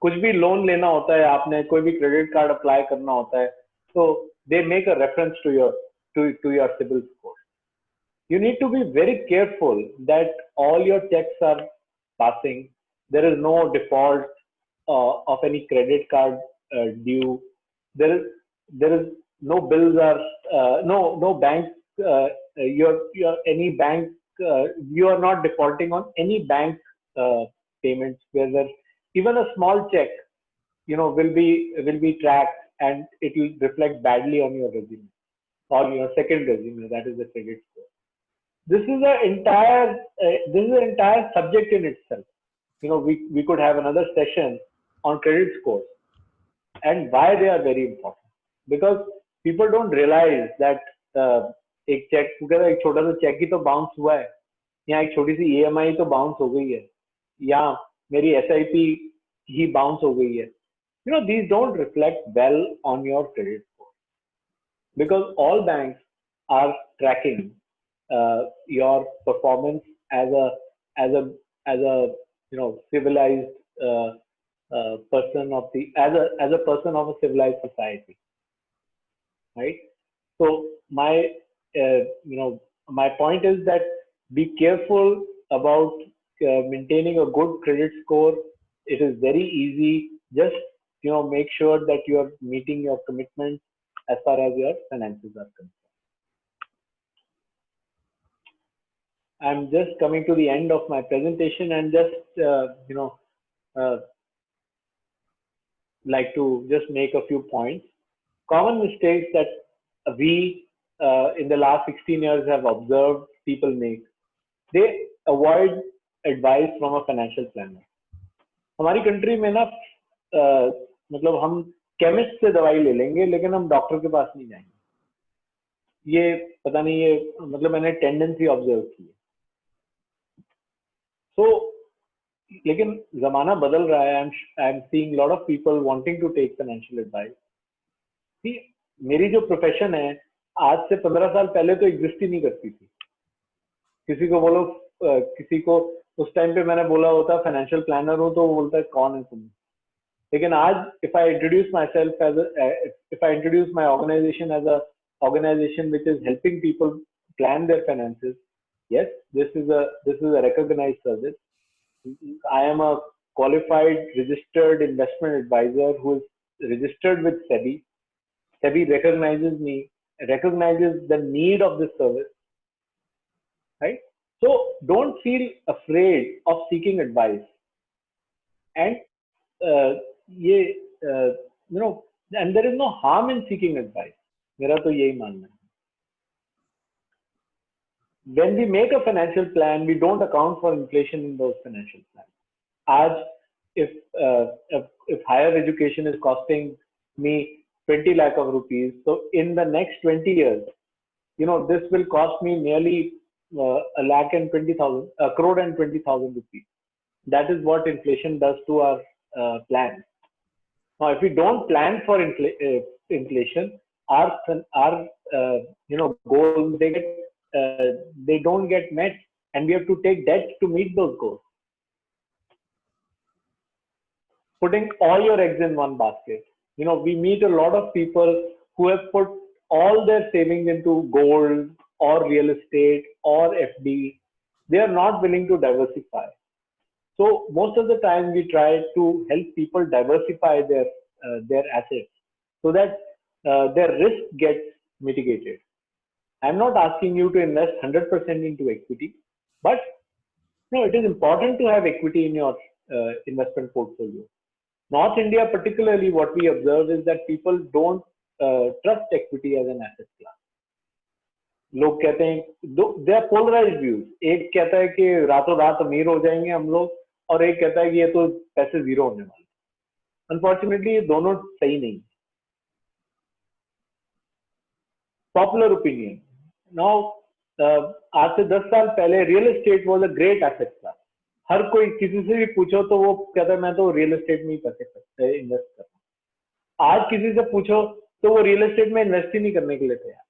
कुछ भी loan लेना होता है आपने, कोई भी क्रेडिट कार्ड अप्लाई करना होता है, so they make a reference to your CIBIL score. You need to be very careful that all your checks are passing. There is no default of any credit card due. There is no bills are no bank. Any bank you are not defaulting on any bank payments. Whether even a small check, will be tracked and it will reflect badly on your resume or your second resume, that is the credit score. This is an entire subject in itself. We could have another session on credit scores and why they are very important, because people don't realize that एक छोटा सा check ही तो bounce हुआ है, या एक छोटी सी EMI तो बाउंस हो गई है, या मेरी SIP ही बाउंस हो गई है. These don't reflect well on your credit score, because all banks are tracking your performance as a civilized person of the as a person of a civilized society, right? So my my point is that be careful about maintaining a good credit score. It is very easy. Just make sure that you are meeting your commitments as far as your finances are concerned. I'm just coming to the end of my presentation and just like to just make a few points. Common mistakes that we in the last 16 years have observed people make. They avoid advice from a financial planner. हमारी country में ना मतलब हम chemist से दवाई ले लेंगे लेकिन हम डॉक्टर के पास नहीं जाएंगे. ये पता नहीं, ये मतलब मैंने टेंडेंसी ऑब्जर्व की है. So, लेकिन जमाना बदल रहा है. I am seeing lot of people wanting to take financial advice. See, मेरी जो प्रोफेशन है आज से 15 साल पहले तो एग्जिस्ट ही नहीं करती थी. किसी को बोलो, किसी को उस टाइम पे मैंने बोला होता फाइनेंशियल प्लानर हूं तो वो बोलता है कौन है तुम. लेकिन आज if I introduce myself as if I introduce my organization as a organization which is helping people plan their finances, yes, this is a recognized service. I am a qualified registered investment advisor who is registered with SEBI. SEBI recognizes me, recognizes the need of this service, right? So don't feel afraid of seeking advice. And and there is no harm in seeking advice. मेरा तो यही मानना है. When we make a financial plan, we don't account for inflation in those financial plans. As if higher education is costing me 20 lakh of rupees, so in the next 20 years, this will cost me nearly a lakh and 20,000, a crore and 20,000 rupees. That is what inflation does to our plan. Now, if we don't plan for inflation, our goals they don't get met, and we have to take debt to meet those goals. Putting all your eggs in one basket. We meet a lot of people who have put all their savings into gold or real estate or FD. They are not willing to diversify. So most of the time we try to help people diversify their assets so that their risk gets mitigated. I'm not asking you to invest 100% into equity, but no, it is important to have equity in your investment portfolio. North India, particularly, what we observe is that people don't trust equity as an asset class. लोग कहते हैं they are polarised views, एक कहता है कि रातों रात अमीर हो जाएंगे हम लोग, और एक कहता है कि ये तो पैसे जीरो होने वाले। अनफॉर्चुनेटली ये दोनों सही नहीं। पॉपुलर ओपिनियन नाउ, आज से 10 साल पहले real estate was a great asset class. हर कोई किसी से भी पूछो तो वो कहता है मैं तो रियल एस्टेट में ही पैसे इन्वेस्ट कर रहा हूँ। आज किसी से पूछो तो वो रियल एस्टेट में इन्वेस्ट ही नहीं करने के लिए तैयार।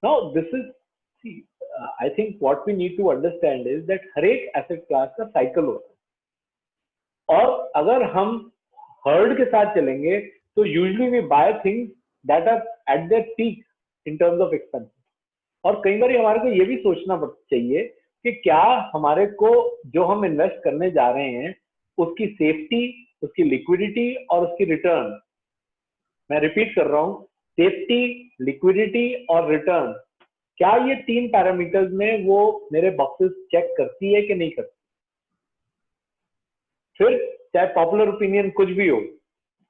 Now this is, I think what we need to understand is that हर एक एसेट क्लास का साइकिल होता है, और अगर हम हर्ड के साथ चलेंगे तो usually we buy things that are at their peak in terms of expense. और कई बार हमारे को ये भी सोचना चाहिए कि क्या हमारे को जो हम इन्वेस्ट करने जा रहे हैं उसकी सेफ्टी, उसकी लिक्विडिटी और उसकी रिटर्न, मैं रिपीट कर रहा हूं, सेफ्टी, लिक्विडिटी और रिटर्न, क्या ये 3 पैरामीटर्स में वो मेरे बॉक्सेस चेक करती है कि नहीं करती। फिर चाहे पॉपुलर ओपिनियन कुछ भी हो,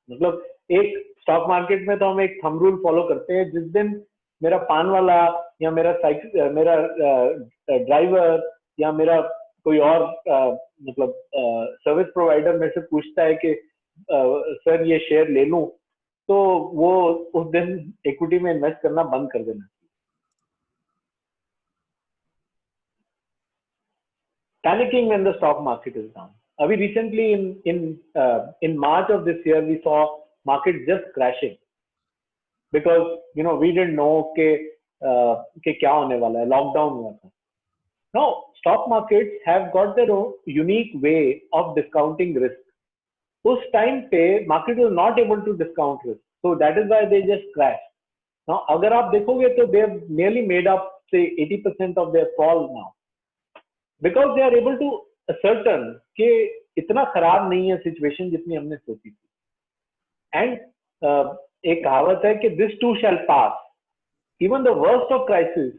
मतलब एक स्टॉक मार्केट में तो हम एक थंब रूल फॉलो करते हैं, जिस दिन मेरा पान वाला या मेरा साइकिल, मेरा ड्राइवर या मेरा कोई और मतलब सर्विस प्रोवाइडर मेरे से पूछता है कि सर ये शेयर ले लूं, तो वो उस दिन इक्विटी में इन्वेस्ट करना बंद कर देना। Panicking when the stock market is down. Abhi recently in March of this year we saw market just crashing because we didn't know कि क्या होने वाला है, लॉकडाउन हुआ था। Now stock markets have got their own unique way of discounting risk. उस time पे market was not able to discount risk, so that is why they just crashed. Now अगर आप देखोगे तो they have nearly made up say 80% of their fall now, because they are able to ascertain कि इतना खराब नहीं है situation जितनी हमने सोची थी। एंड एक कहावत है कि this too shall pass, even the worst of crisis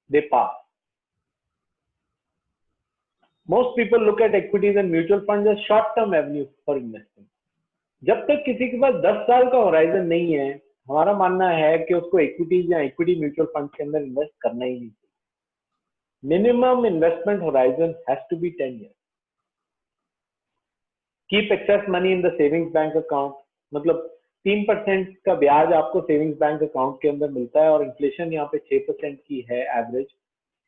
they pass. Most people look at equities and mutual funds as short-term avenues for investing. जब तक किसी के पास 10 साल का होराइजन नहीं है, हमारा मानना है कि उसको इक्विटीज या इक्विटी म्यूचुअल फंड के अंदर इन्वेस्ट करना ही नहीं चाहिए। Minimum investment horizon has to be 10 years. Keep excess money in the savings bank account, मतलब 3% का ब्याज आपको सेविंग्स बैंक अकाउंट के अंदर मिलता है और इन्फ्लेशन यहाँ पे 6% की है एवरेज,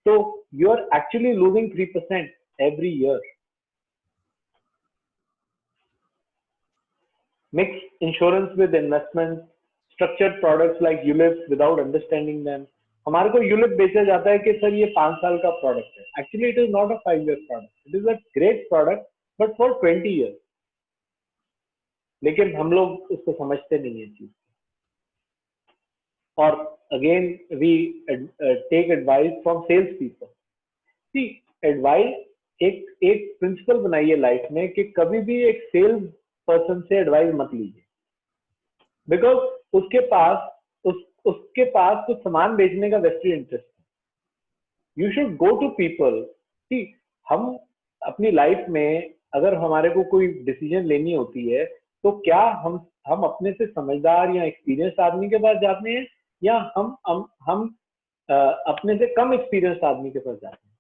तो you are actually losing 3% every year. Mix insurance with investments, structured products like ULIPs without understanding them. हमारे को ULIP बेचा जाता है कि सर ये 5 साल का प्रोडक्ट है। Actually it is not a 5-year product. It is a great product but for 20 years. लेकिन हम लोग उसको समझते नहीं है चीज। और again we take advice from sales people. See, advice एक प्रिंसिपल बनाइए लाइफ में कि कभी भी एक सेल्स पर्सन से एडवाइस मत लीजिए, बिकॉज उसके पास कुछ सामान बेचने का वेस्टेड इंटरेस्ट है। You should go to people. See, हम अपनी लाइफ में अगर हमारे को कोई डिसीजन लेनी होती है तो क्या हम अपने से समझदार या एक्सपीरियंस आदमी के पास जाते हैं या हम अपने से कम एक्सपीरियंस आदमी के पास जाते हैं।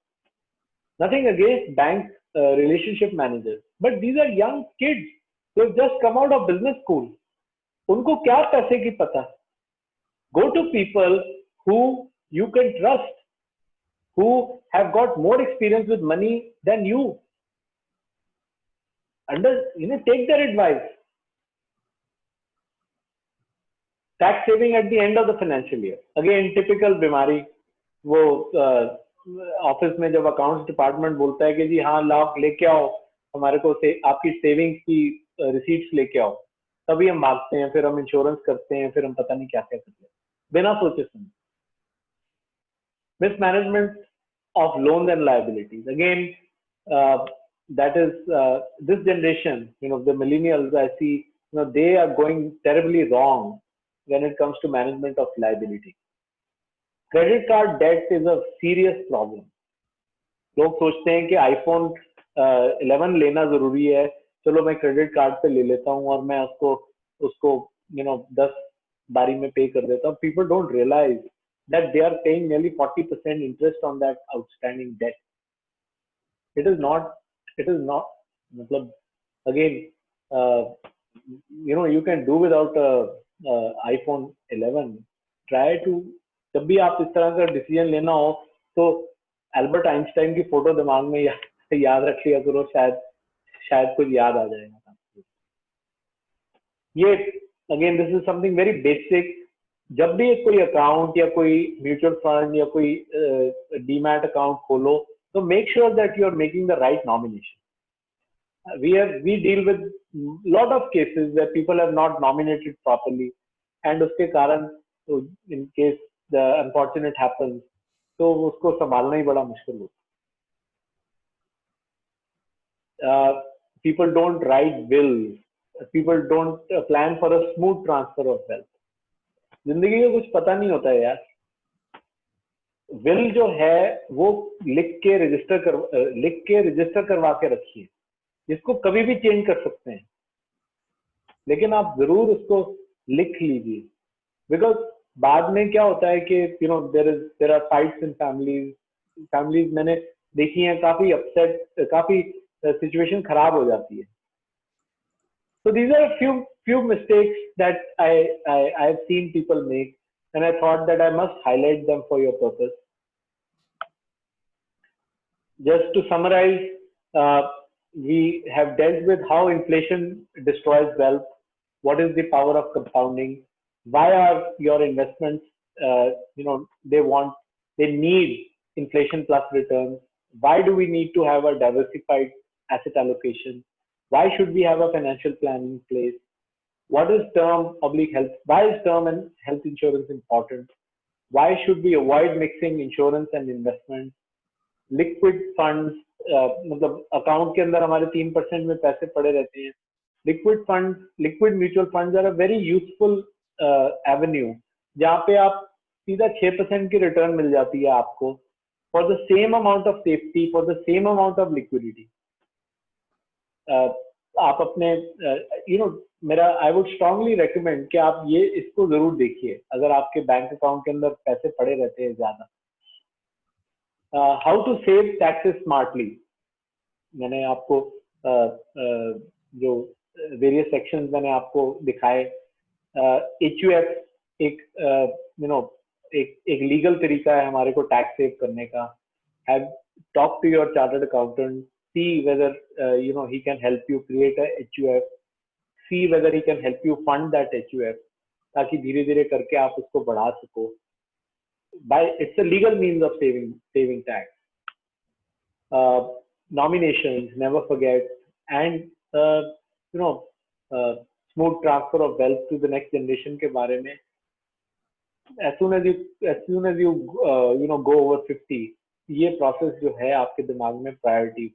Nothing against bank relationship managers, but these are young kids who have just come out of business school. उनको क्या पैसे की पता? Go to people who you can trust, who have got more experience with money than you. Take their advice. Tax saving at the end of the financial year. Again, typical बीमारी, वो office में जब accounts department बोलता है कि जी हाँ लाख लेके आओ, हमारे को आपकी सेविंग्स की रिसीट्स लेके आओ, तभी हम भागते हैं, फिर हम इंश्योरेंस करते हैं, फिर हम पता नहीं क्या क्या करते हैं बिना सोचे समझे। Mismanagement of loans and liabilities, again that is this generation, the millennials, I see, they are going terribly wrong when it comes to management of liability. credit card debt is a serious problem. लोग सोचते हैं कि iPhone 11 लेना जरूरी है, चलो मैं credit card पे ले लेता हूँ और मैं उसको उसको 10 बारी में पे कर देता हूँ. People don't realize that they are paying nearly 40% interest on that outstanding debt. It is not. मतलब again, you can do without a iPhone 11. Try to, जब भी आप इस तरह का डिसीजन लेना हो तो एल्बर्ट आइंस्टाइन की फोटो दिमाग में याद रख लिया करो, शायद कुछ याद आ जाएगा. ये again this is something very basic. जब भी कोई अकाउंट या कोई म्यूचुअल फंड या कोई डीमैट अकाउंट खोलो तो make sure that you are making the right nomination. We deal with lot of cases where people have not nominated properly and उसके कारण in case the unfortunate happens तो उसको संभालना ही बड़ा मुश्किल होता है. People don't write wills. People don't plan for a smooth transfer of wealth. जिंदगी का कुछ पता नहीं होता है यार. विल जो है वो लिख के रजिस्टर करवा के रखिए, जिसको कभी भी चेंज कर सकते हैं, लेकिन आप जरूर उसको लिख लीजिए. बिकॉज बाद में क्या होता है कि there are fights in families मैंने देखी है, काफी अपसेट, काफी सिचुएशन खराब हो जाती है. So these are a few mistakes that I've seen people make, and I thought that I must highlight them for your purpose. Just to summarize, we have dealt with how inflation destroys wealth, what is the power of compounding, why are your investments, they need inflation plus returns, why do we need to have a diversified asset allocation, why should we have a financial plan in place, what is term/health, why is term and health insurance important, why should we avoid mixing insurance and investments, liquid funds, मतलब account के अंदर हमारे 3% में पैसे पड़े रहते हैं. Liquid mutual funds are a very useful avenue जहाँ पे आप सीधा 6% की रिटर्न मिल जाती है आपको for the same amount of safety, for the same amount of liquidity. आप अपने मेरा आई वुड स्ट्रांगली रेकमेंड कि आप इसको जरूर देखिए अगर आपके बैंक अकाउंट के अंदर पैसे पड़े रहते हैं ज्यादा. How to save taxes smartly, मैंने आपको जो वेरियस सेक्शंस मैंने आपको दिखाए. HUF एक लीगल तरीका है हमारे को टैक्स सेव करने का. Have talk to your chartered accountant, see whether he can help you create a HUF, see whether he can help you fund that HUF ताकि धीरे धीरे करके आप उसको बढ़ा सको. It's a legal means of saving tax. Nominations, never forget, and smooth transfer of wealth to the next generation के बारे में as soon as you go over 50, ये प्रोसेस जो है आपके दिमाग में priority.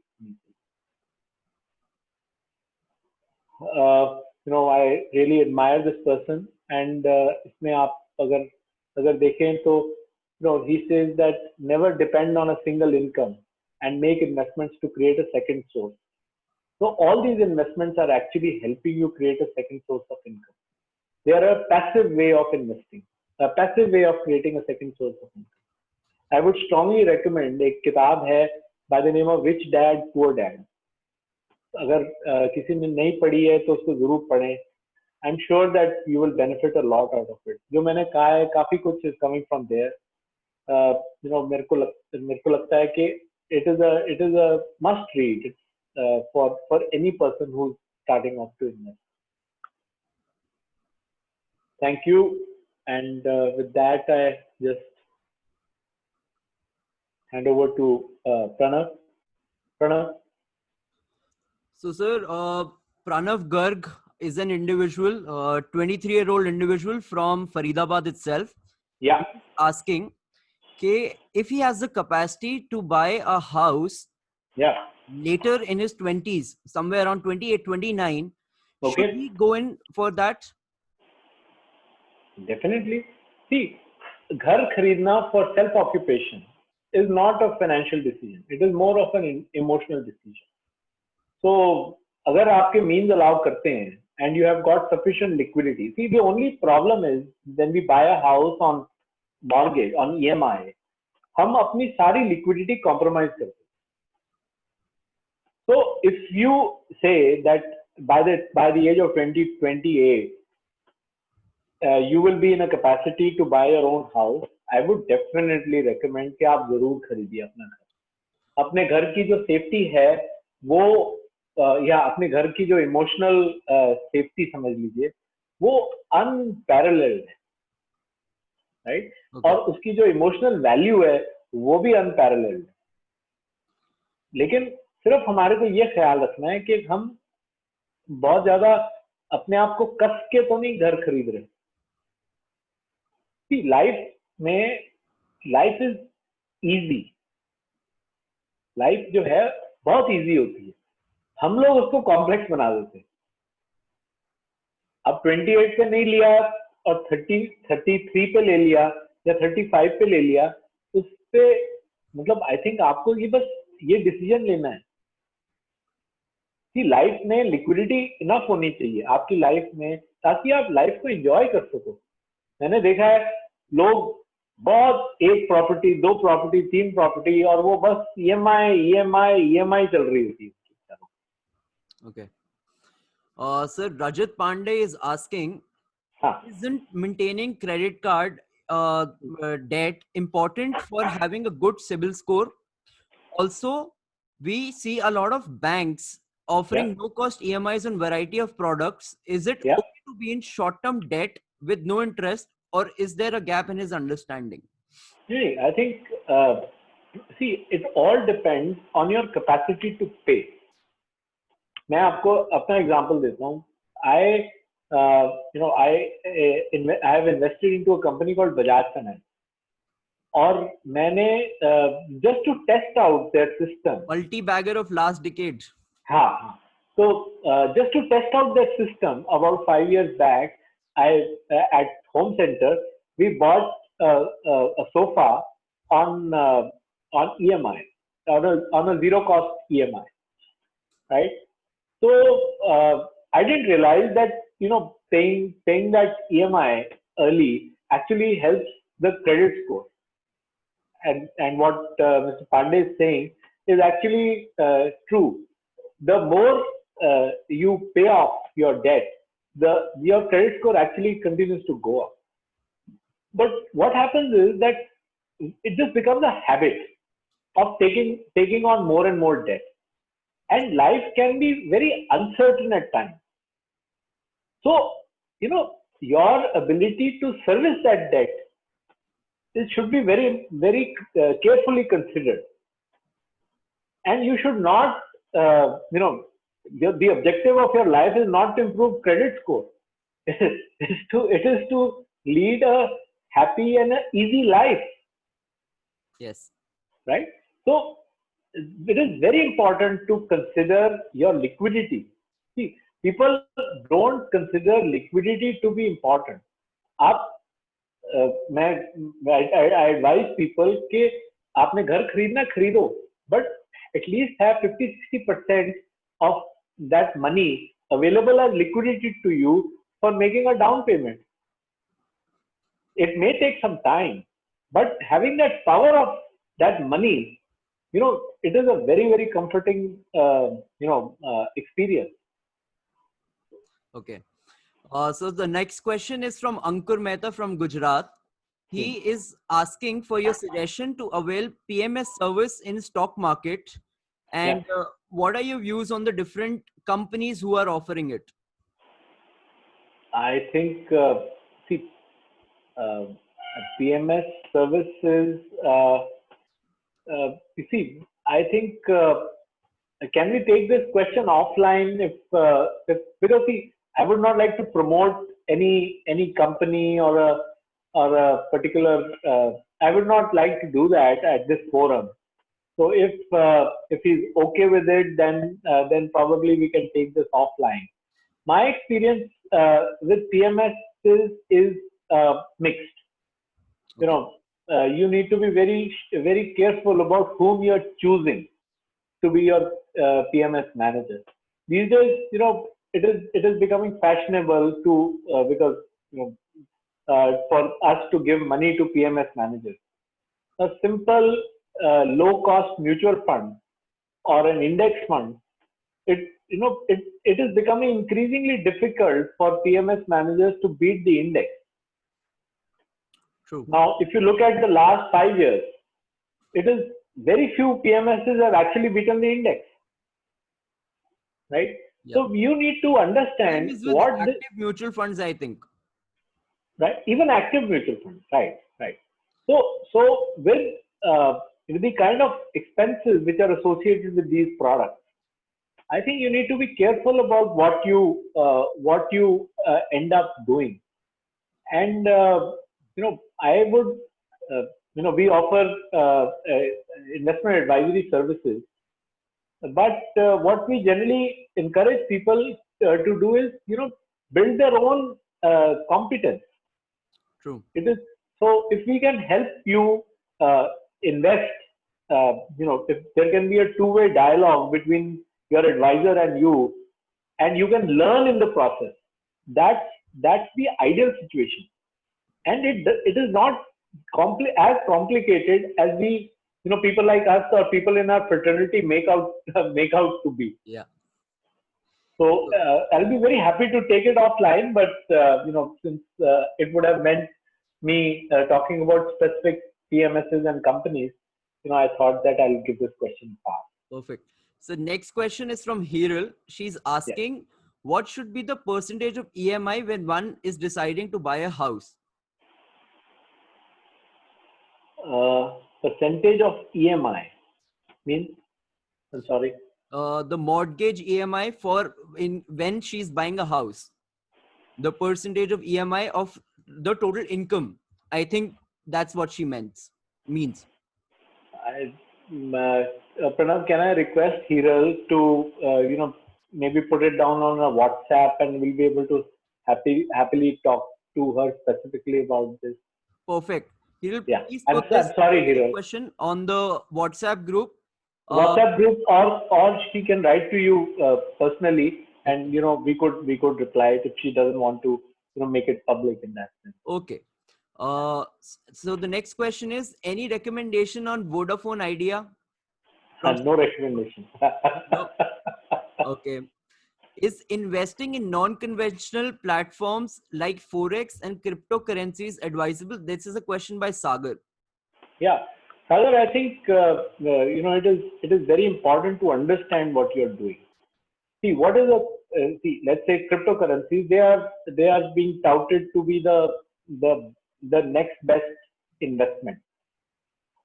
I really admire this person, and इसमें आप अगर देखें तो he says that never depend on a single income and make investments to create a second source. So all these investments are actually helping you create a second source of income. They are a passive way of investing, a passive way of creating a second source of income. I would strongly recommend एक किताब है by the name of Rich Dad Poor Dad. अगर किसी ने नहीं पढ़ी है तो उसको जरूर पढ़ें. I'm sure that you will benefit a lot out of it. जो मैंने कहा है काफी कुछ is coming from there. मेरे को लगता है कि it is a must read for any person who's starting off to invest. Thank you, and with that I just hand over to Pranav. So, sir, Pranav Garg is an individual, 23-year-old individual from Faridabad itself. Yeah. Asking if he has the capacity to buy a house later in his 20s, somewhere around 28, 29, Okay. should he go in for that? Definitely. See, घर खरीदना for self occupation is not a financial decision. It is more of an emotional decision. So अगर आपके means allow करते हैं and you have got sufficient liquidity. See, the only problem is when we buy a house on mortgage, on EMI, हम अपनी सारी liquidity compromise करते हैं. So if you say that by the age of 28, you will be in a capacity to buy your own house, I would definitely recommend कि आप जरूर खरीदिए अपना घर. अपने घर की जो सेफ्टी है वो या अपने घर की जो इमोशनल सेफ्टी समझ लीजिए वो अनपैरेलल्ड है, राइट? Okay. और उसकी जो इमोशनल वैल्यू है वो भी अनपैरेलल्ड है. लेकिन सिर्फ हमारे को ये ख्याल रखना है कि हम बहुत ज्यादा अपने आप को कस के तो नहीं घर खरीद रहे. लाइफ में लाइफ इज इजी, लाइफ जो है बहुत इजी होती है. हम लोग उसको कॉम्प्लेक्स बना देते हैं. अब 28 पे नहीं लिया और 33 पे ले लिया या 35 पे ले लिया, उस पे मतलब आई थिंक आपको ये बस ये डिसीजन लेना है कि लाइफ में लिक्विडिटी इनफ होनी चाहिए आपकी लाइफ में ताकि आप लाइफ को एंजॉय कर सको. मैंने देखा है लोग बहुत एक प्रॉपर्टी, 2 प्रॉपर्टी, 3 प्रॉपर्टी और वो बस ईएमआई चल रही होती है. Okay. Sir, Rajat Pandey is asking, हाँ. isn't maintaining credit card debt important for having a good CIBIL score? Also, we see a lot of banks offering no-cost EMIs on variety of products. Is it Yeah. okay to be in short-term debt with no interest, or is there a gap in his understanding? Yeah, I think see, it all depends on your capacity to pay. मैं आपको अपना example देता हूँ. I have invested into a company called Bajaj Finance. और मैंने just to test out their system. Multi-bagger of last decade. हाँ. So just to test out their system, about 5 years back, at Home Center we bought a sofa on EMI, on a zero cost EMI, right? So I didn't realize that paying that EMI early actually helps the credit score. And what Mr. Pandey is saying is actually true. The more you pay off your debt, your credit score actually continues to go up. But what happens is that it just becomes a habit of taking on more and more debt. And life can be very uncertain at times. So, your ability to service that debt, it should be very, very carefully considered. And you should not, the objective of your life is not to improve credit score. It is to lead a happy and an easy life. Yes. Right? So, it is very important to consider your liquidity. See, people don't consider liquidity to be important. I advise people कि आपने घर खरीदना खरीदो, but at least have 50-60% of that money available as liquidity to you for making a down payment. It may take some time, but having that power of that money, it is a very, very comforting, experience. Okay. So the next question is from Ankur Mehta from Gujarat. He is asking for your suggestion to avail PMS service in stock market, and what are your views on the different companies who are offering it? I think PMS services. I think can we take this question offline? Because I would not like to promote any company or a particular. I would not like to do that at this forum. So if he's okay with it, then probably we can take this offline. My experience with PMS is mixed. you need to be very careful about whom you're choosing to be your PMS manager. These days, it is becoming fashionable to because for us to give money to PMS managers. A simple low cost mutual fund or an index fund, it is becoming increasingly difficult for PMS managers to beat the index. True. Now, if you look at the last 5 years, it is very few PMSs have actually beaten the index, right? Yeah. So you need to Same understand is with what active mutual funds, I think. right, even active mutual funds, right. So with the kind of expenses which are associated with these products, I think you need to be careful about what you end up doing. And I would we offer investment advisory services, but what we generally encourage people to do is build their own competence. True. It is so if we can help you invest, if there can be a two-way dialogue between your advisor and you can learn in the process. That's the ideal situation, and it is not as complicated as we people like us or people in our fraternity make out to be. Yeah. So I'll be very happy to take it offline, but since it would have meant me talking about specific PMSs and companies, I thought that I'll give this question a pass. Perfect. So next question is from Hiral. She's asking, what should be the percentage of EMI when one is deciding to buy a house? Percentage of EMI means? I'm sorry. The mortgage EMI when she's buying a house. The percentage of EMI of the total income. I think that's what she means. Pranav, can I request Hiral to maybe put it down on a WhatsApp, and we'll be able to happily talk to her specifically about this. Perfect. Hiral, Yeah. please I'm put this sorry, Hiral. question on the WhatsApp group. WhatsApp group, or she can write to you personally, and we could reply it if she doesn't want to make it public in that sense. Okay. So the next question is, any recommendation on Vodafone Idea? No recommendation. No. Okay. Is investing in non-conventional platforms like Forex and cryptocurrencies advisable? This is a question by Sagar. Yeah. Sagar, I think it is very important to understand what you're doing. See, what is let's say cryptocurrencies, they are being touted to be the next best investment.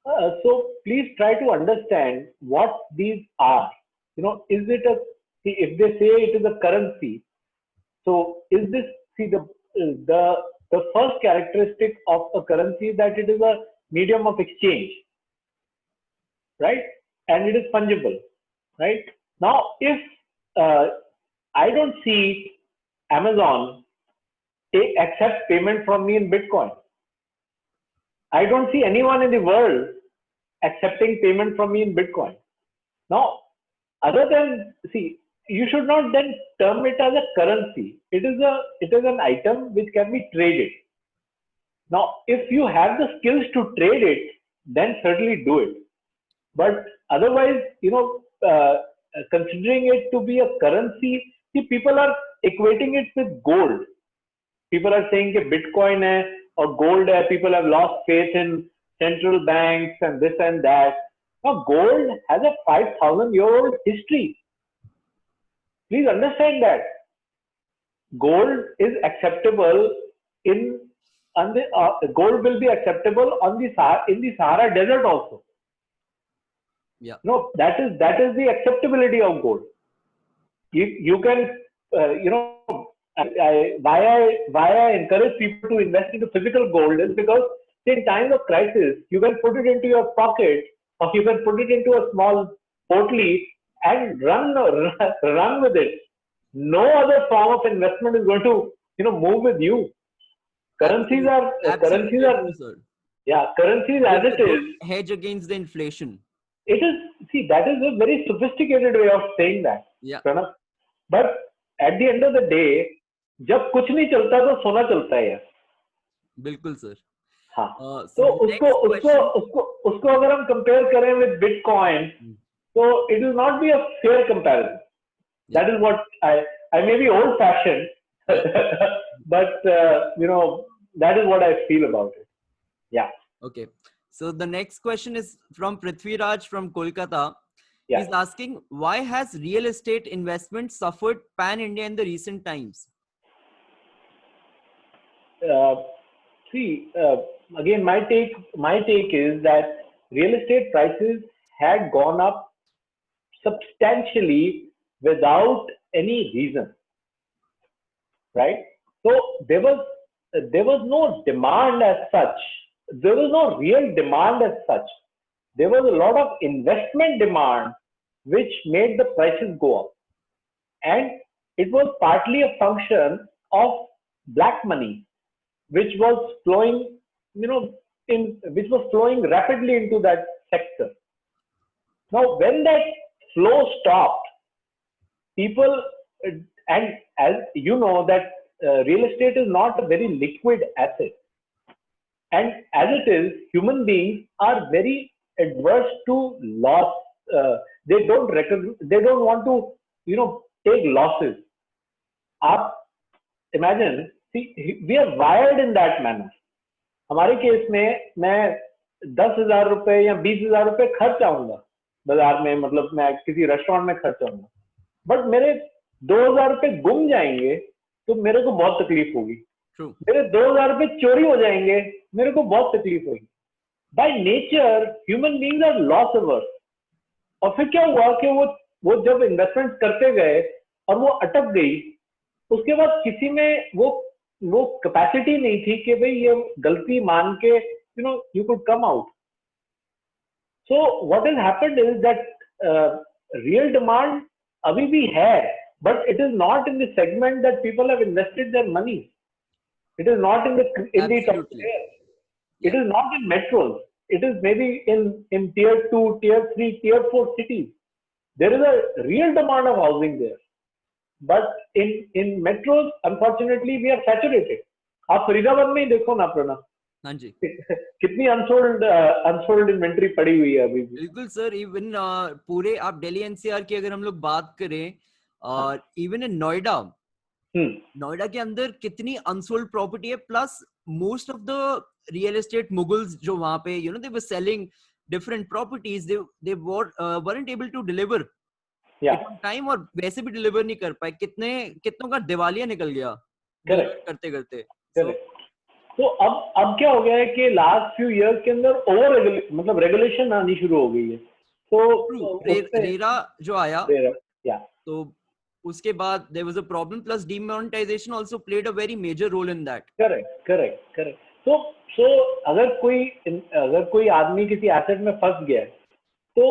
So please try to understand what these are. Is it if they say it is a currency, so is this, the first characteristic of a currency is that it is a medium of exchange, right? And it is fungible, right? Now, if I don't see Amazon accept payment from me in Bitcoin, I don't see anyone in the world accepting payment from me in Bitcoin. Now, other than, you should not then term it as a currency. It is an item which can be traded. Now, if you have the skills to trade it, then certainly do it. But otherwise, considering it to be a currency, people are equating it with gold. People are saying that Bitcoin hai or gold hai. People have lost faith in central banks and this and that. Now, gold has a 5,000-year-old history. Please understand that gold is acceptable gold will be acceptable in the Sahara Desert also. Yeah. No, that is the acceptability of gold. You can why I encourage people to invest into physical gold is because in times of crisis you can put it into your pocket, or you can put it into a small portly and run with it. No other form of investment is going to move with you. Currencies are Absolutely true, sir. Yeah, currencies as it is, hedge against the inflation. it is, see, that is a very sophisticated way of saying that, Yeah, Pranav. But at the end of the day, जब कुछ नहीं चलता तो सोना चलता है यार. बिल्कुल सर. हाँ. So तो the उसको next उसको question. उसको उसको अगर हम कंपेयर करें with Bitcoin, so it will not be a fair comparison. That is what I may be old fashioned, but that is what I feel about it. Yeah. Okay. So the next question is from Prithvi Raj from Kolkata. Yeah. He's asking, why has real estate investment suffered pan-India in the recent times? See, again, my take is that real estate prices had gone up substantially without any reason, right? So there was no demand as such. There was no real demand as such. There was a lot of investment demand which made the prices go up, and it was partly a function of black money, which was flowing, which was flowing rapidly into that sector. Now, when that flow stopped, people, and as you know, that real estate is not a very liquid asset, and as it is, human beings are very adverse to loss. They don't want to, take losses. Imagine, see, we are wired in that manner. हमारे case में मैं 10,000 रुपए या 20,000 रुपए खर्च आऊंगा बाजार में, मतलब मैं किसी रेस्टोरेंट में खर्च आऊंगा, बट मेरे 2,000 रुपए गुम जाएंगे तो मेरे को बहुत तकलीफ होगी. मेरे 2,000 रुपए चोरी हो जाएंगे, मेरे को बहुत तकलीफ होगी. By nature human beings are loss averse. और फिर क्या हुआ कि वो जब इन्वेस्टमेंट करते गए और वो अटक गई, उसके बाद किसी में वो कैपेसिटी नहीं थी कि भाई ये गलती मान के you could come out. So what has happened is that real demand अभी भी है, but it is not in the segment that people have invested their money. It is not in the top tier. It is not in metros. It is maybe in tier 2, tier 3, tier 4 cities. There is a real demand of housing there. But in metros, unfortunately, we are saturated. आप फरीदाबाद में ही देखो ना प्रणव. हाँ जी. कितनी unsold inventory पड़ी हुई है अभी. बिल्कुल सर. इवन पूरे आप दिल्ली एनसीआर की अगर हम लोग बात करें, इवन इन नोएडा के अंदर कितनी अनसोल्ड प्रॉपर्टी है, plus most of the real estate moguls जो वहां पे they were selling different properties, they weren't able to deliver on time, और वैसे भी डिलीवर नहीं कर पाए. कितनों का दिवालिया निकल गया करते करते. तो अब क्या हो गया है कि लास्ट फ्यू इयर्स के अंदर मतलब रेगुलेशन आनी शुरू हो गई है. तो रेरा जो आया, तो उसके बाद there was a problem, plus demonetization also played a very major role in that. Correct. So अगर कोई आदमी किसी एसेट में फंस गया तो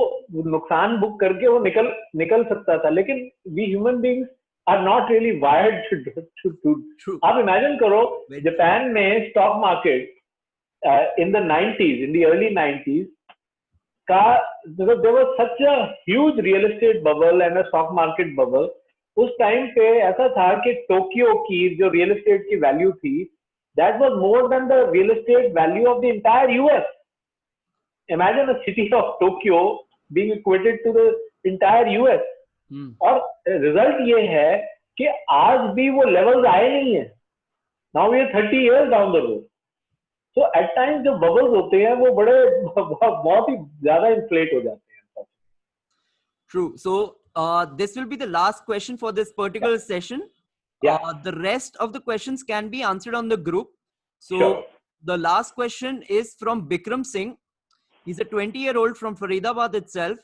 नुकसान बुक करके वो निकल सकता था, लेकिन we human beings are not really wired to. आप इमेजिन करो, जापान में stock market in the 90s, in the early 90s, there was such a huge real estate bubble and a stock market bubble. उस time पे ऐसा था कि Tokyo की जो रियल एस्टेट की वैल्यू थी, that was more than the real estate value of the entire US. Imagine a city of Tokyo being equated to the entire US. और रिजल्ट ये है कि आज भी वो लेवल्स आए नहीं है. Now we are 30 years down the road. So at times जो बबल्स होते हैं वो बहुत ही ज्यादा इन्फ्लेट हो जाते हैं. True. So this will be the last question for this particular session. The rest of the questions can be answered on the group. So the last question is from Bikram Singh. He's a 20-year-old from Faridabad itself.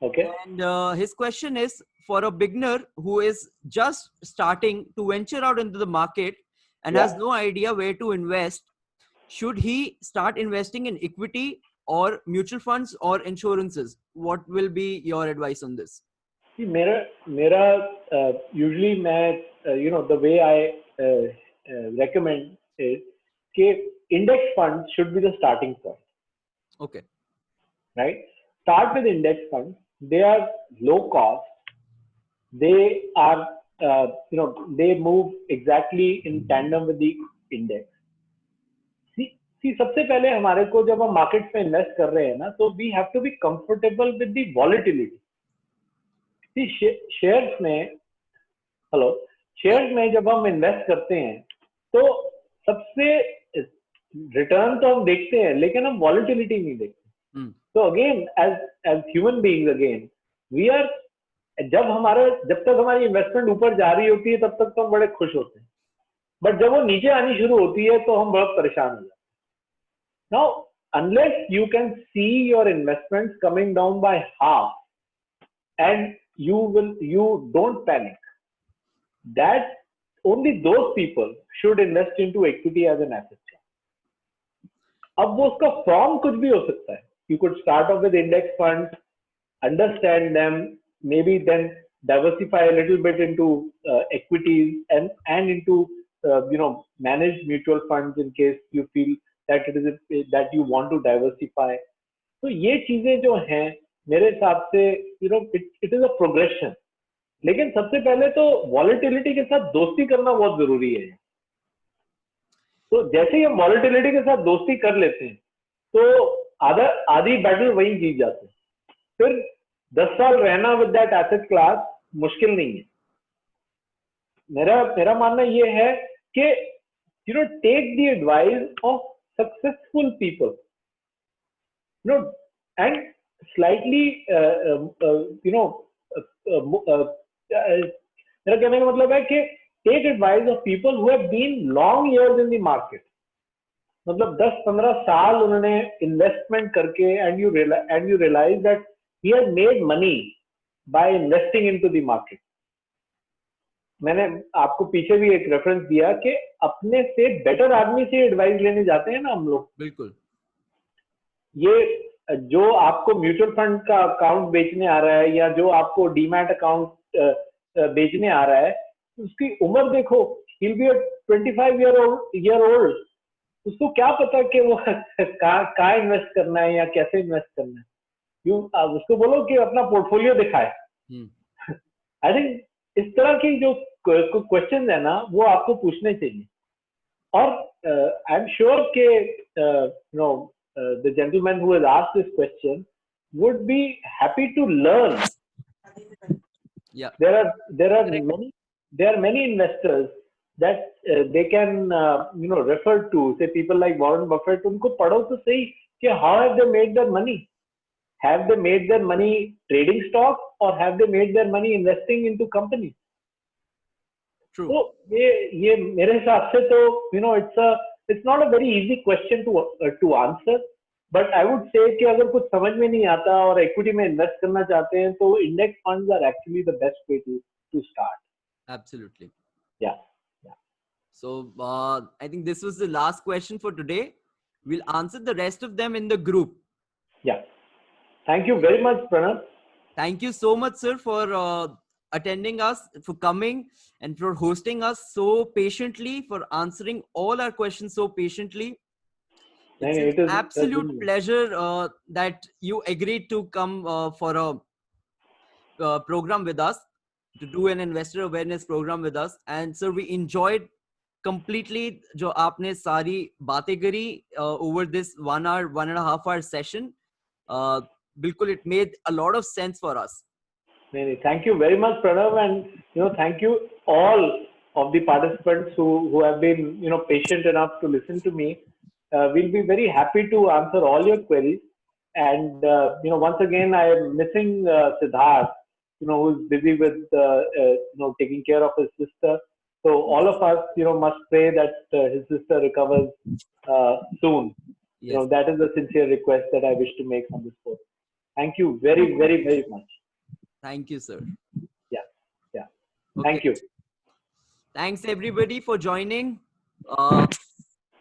Okay. And his question is, for a beginner who is just starting to venture out into the market and has no idea where to invest, should he start investing in equity or mutual funds or insurances? What will be your advice on this? See, मेरा usually मैं the way I recommend is कि index funds should be the starting point, Okay. right? Start with index funds. They are low cost. They are, they move exactly in tandem with the index. See, सबसे पहले हमारे को जब हम market में invest कर रहे हैं ना, तो we have to be comfortable with the volatility. See, shares में जब हम इन्वेस्ट करते हैं तो सबसे रिटर्न तो हम देखते हैं, लेकिन हम वॉलिटिलिटी नहीं देखते. तो again as human beings, again we are, जब तक हमारी इन्वेस्टमेंट ऊपर जा रही होती है तब तक तो हम बड़े खुश होते हैं, बट जब वो नीचे आनी शुरू होती है तो हम बहुत परेशान हो जाते हैं. Now unless you can see your investments coming down by half and you don't panic, that only those people should invest into equity as an asset class. अब वो उसका फॉर्म कुछ भी हो सकता है. You could start off with index funds, understand them, maybe then diversify a little bit into equities and into managed mutual funds in case you feel that that you want to diversify. तो ये चीजें जो हैं मेरे हिसाब से it is a progression. लेकिन सबसे पहले तो वॉलेटिलिटी के साथ दोस्ती करना बहुत जरूरी है. तो जैसे ही हम वॉलेटिलिटी के साथ दोस्ती कर लेते हैं तो आधी बैटल वहीं जीत जाते हैं. फिर 10 साल रहना विद दैट एसेट क्लास मुश्किल नहीं है. मेरा मानना ये है कि take the advice of successful people, and slightly मेरा कहने का मतलब है कि take advice of people who have been long years in the market. मतलब 10-15 साल उन्होंने इन्वेस्टमेंट करके and you realize that he has made money by investing into the market. मैंने आपको पीछे भी एक रेफरेंस दिया कि अपने से बेटर आदमी से एडवाइस लेने जाते हैं ना हम लोग. बिल्कुल. ये जो आपको म्यूचुअल फंड का अकाउंट बेचने आ रहा है या जो आपको डीमैट अकाउंट बेचने आ रहा है, उसकी उम्र देखो. he'll be a 25 year old. उसको क्या पता कि वो कहाँ इन्वेस्ट करना है या कैसे इन्वेस्ट करना है. उसको बोलो कि अपना पोर्टफोलियो दिखाए. आई थिंक इस तरह की जो क्वेश्चन है ना वो आपको पूछने चाहिए. और आई एम श्योर के the gentleman who has asked this question would be happy to learn. Yeah, there are many investors that they can refer to, say people like Warren Buffett. उनको पढ़ो तो सही कि how have they made their money? Have they made their money trading stock or have they made their money investing into companies? true. तो ये मेरे हिसाब से तो it's not a very easy question to answer, but I would say कि अगर कुछ समझ में नहीं आता और इक्विटी में इन्वेस्ट करना चाहते हैं तो index funds are actually the best way to start. Absolutely. Yeah. So I think this was the last question for today. We'll answer the rest of them in the group. Yeah. Thank you very much, Pranav. Thank you so much, sir, for attending us, for coming and for hosting us so patiently, for answering all our questions so patiently. It's an absolute pleasure that you agreed to come for a program with us, to do an investor awareness program with us. And sir, we enjoyed completely जो आपने सारी बातें करी over this 1.5 hour session. बिल्कुल, it made a lot of sense for us. Thank you very much, Pranav, and thank you all of the participants who have been patient enough to listen to me. We'll be very happy to answer all your queries. And once again, I am missing Siddharth, who's busy with taking care of his sister. So all of us, must pray that his sister recovers soon. Yes. That is a sincere request that I wish to make on this forum. Thank you very, very, very much. Thank you, sir. Yeah. Okay. Thank you. Thanks everybody for joining.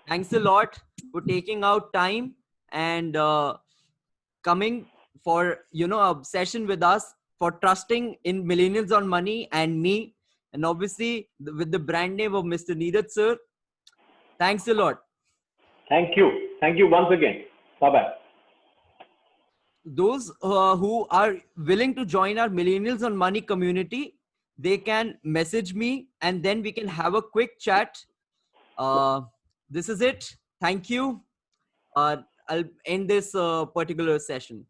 Thanks a lot for taking out time and coming for a session with us, for trusting in Millennials on Money and me, and obviously with the brand name of Mr. Neeraj sir. Thanks a lot. Thank you. Thank you once again. Bye-bye. Those who are willing to join our Millennials on Money community, they can message me and then we can have a quick chat. This is it. Thank you. I'll end this particular session.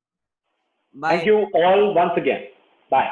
Bye. Thank you all once again. Bye.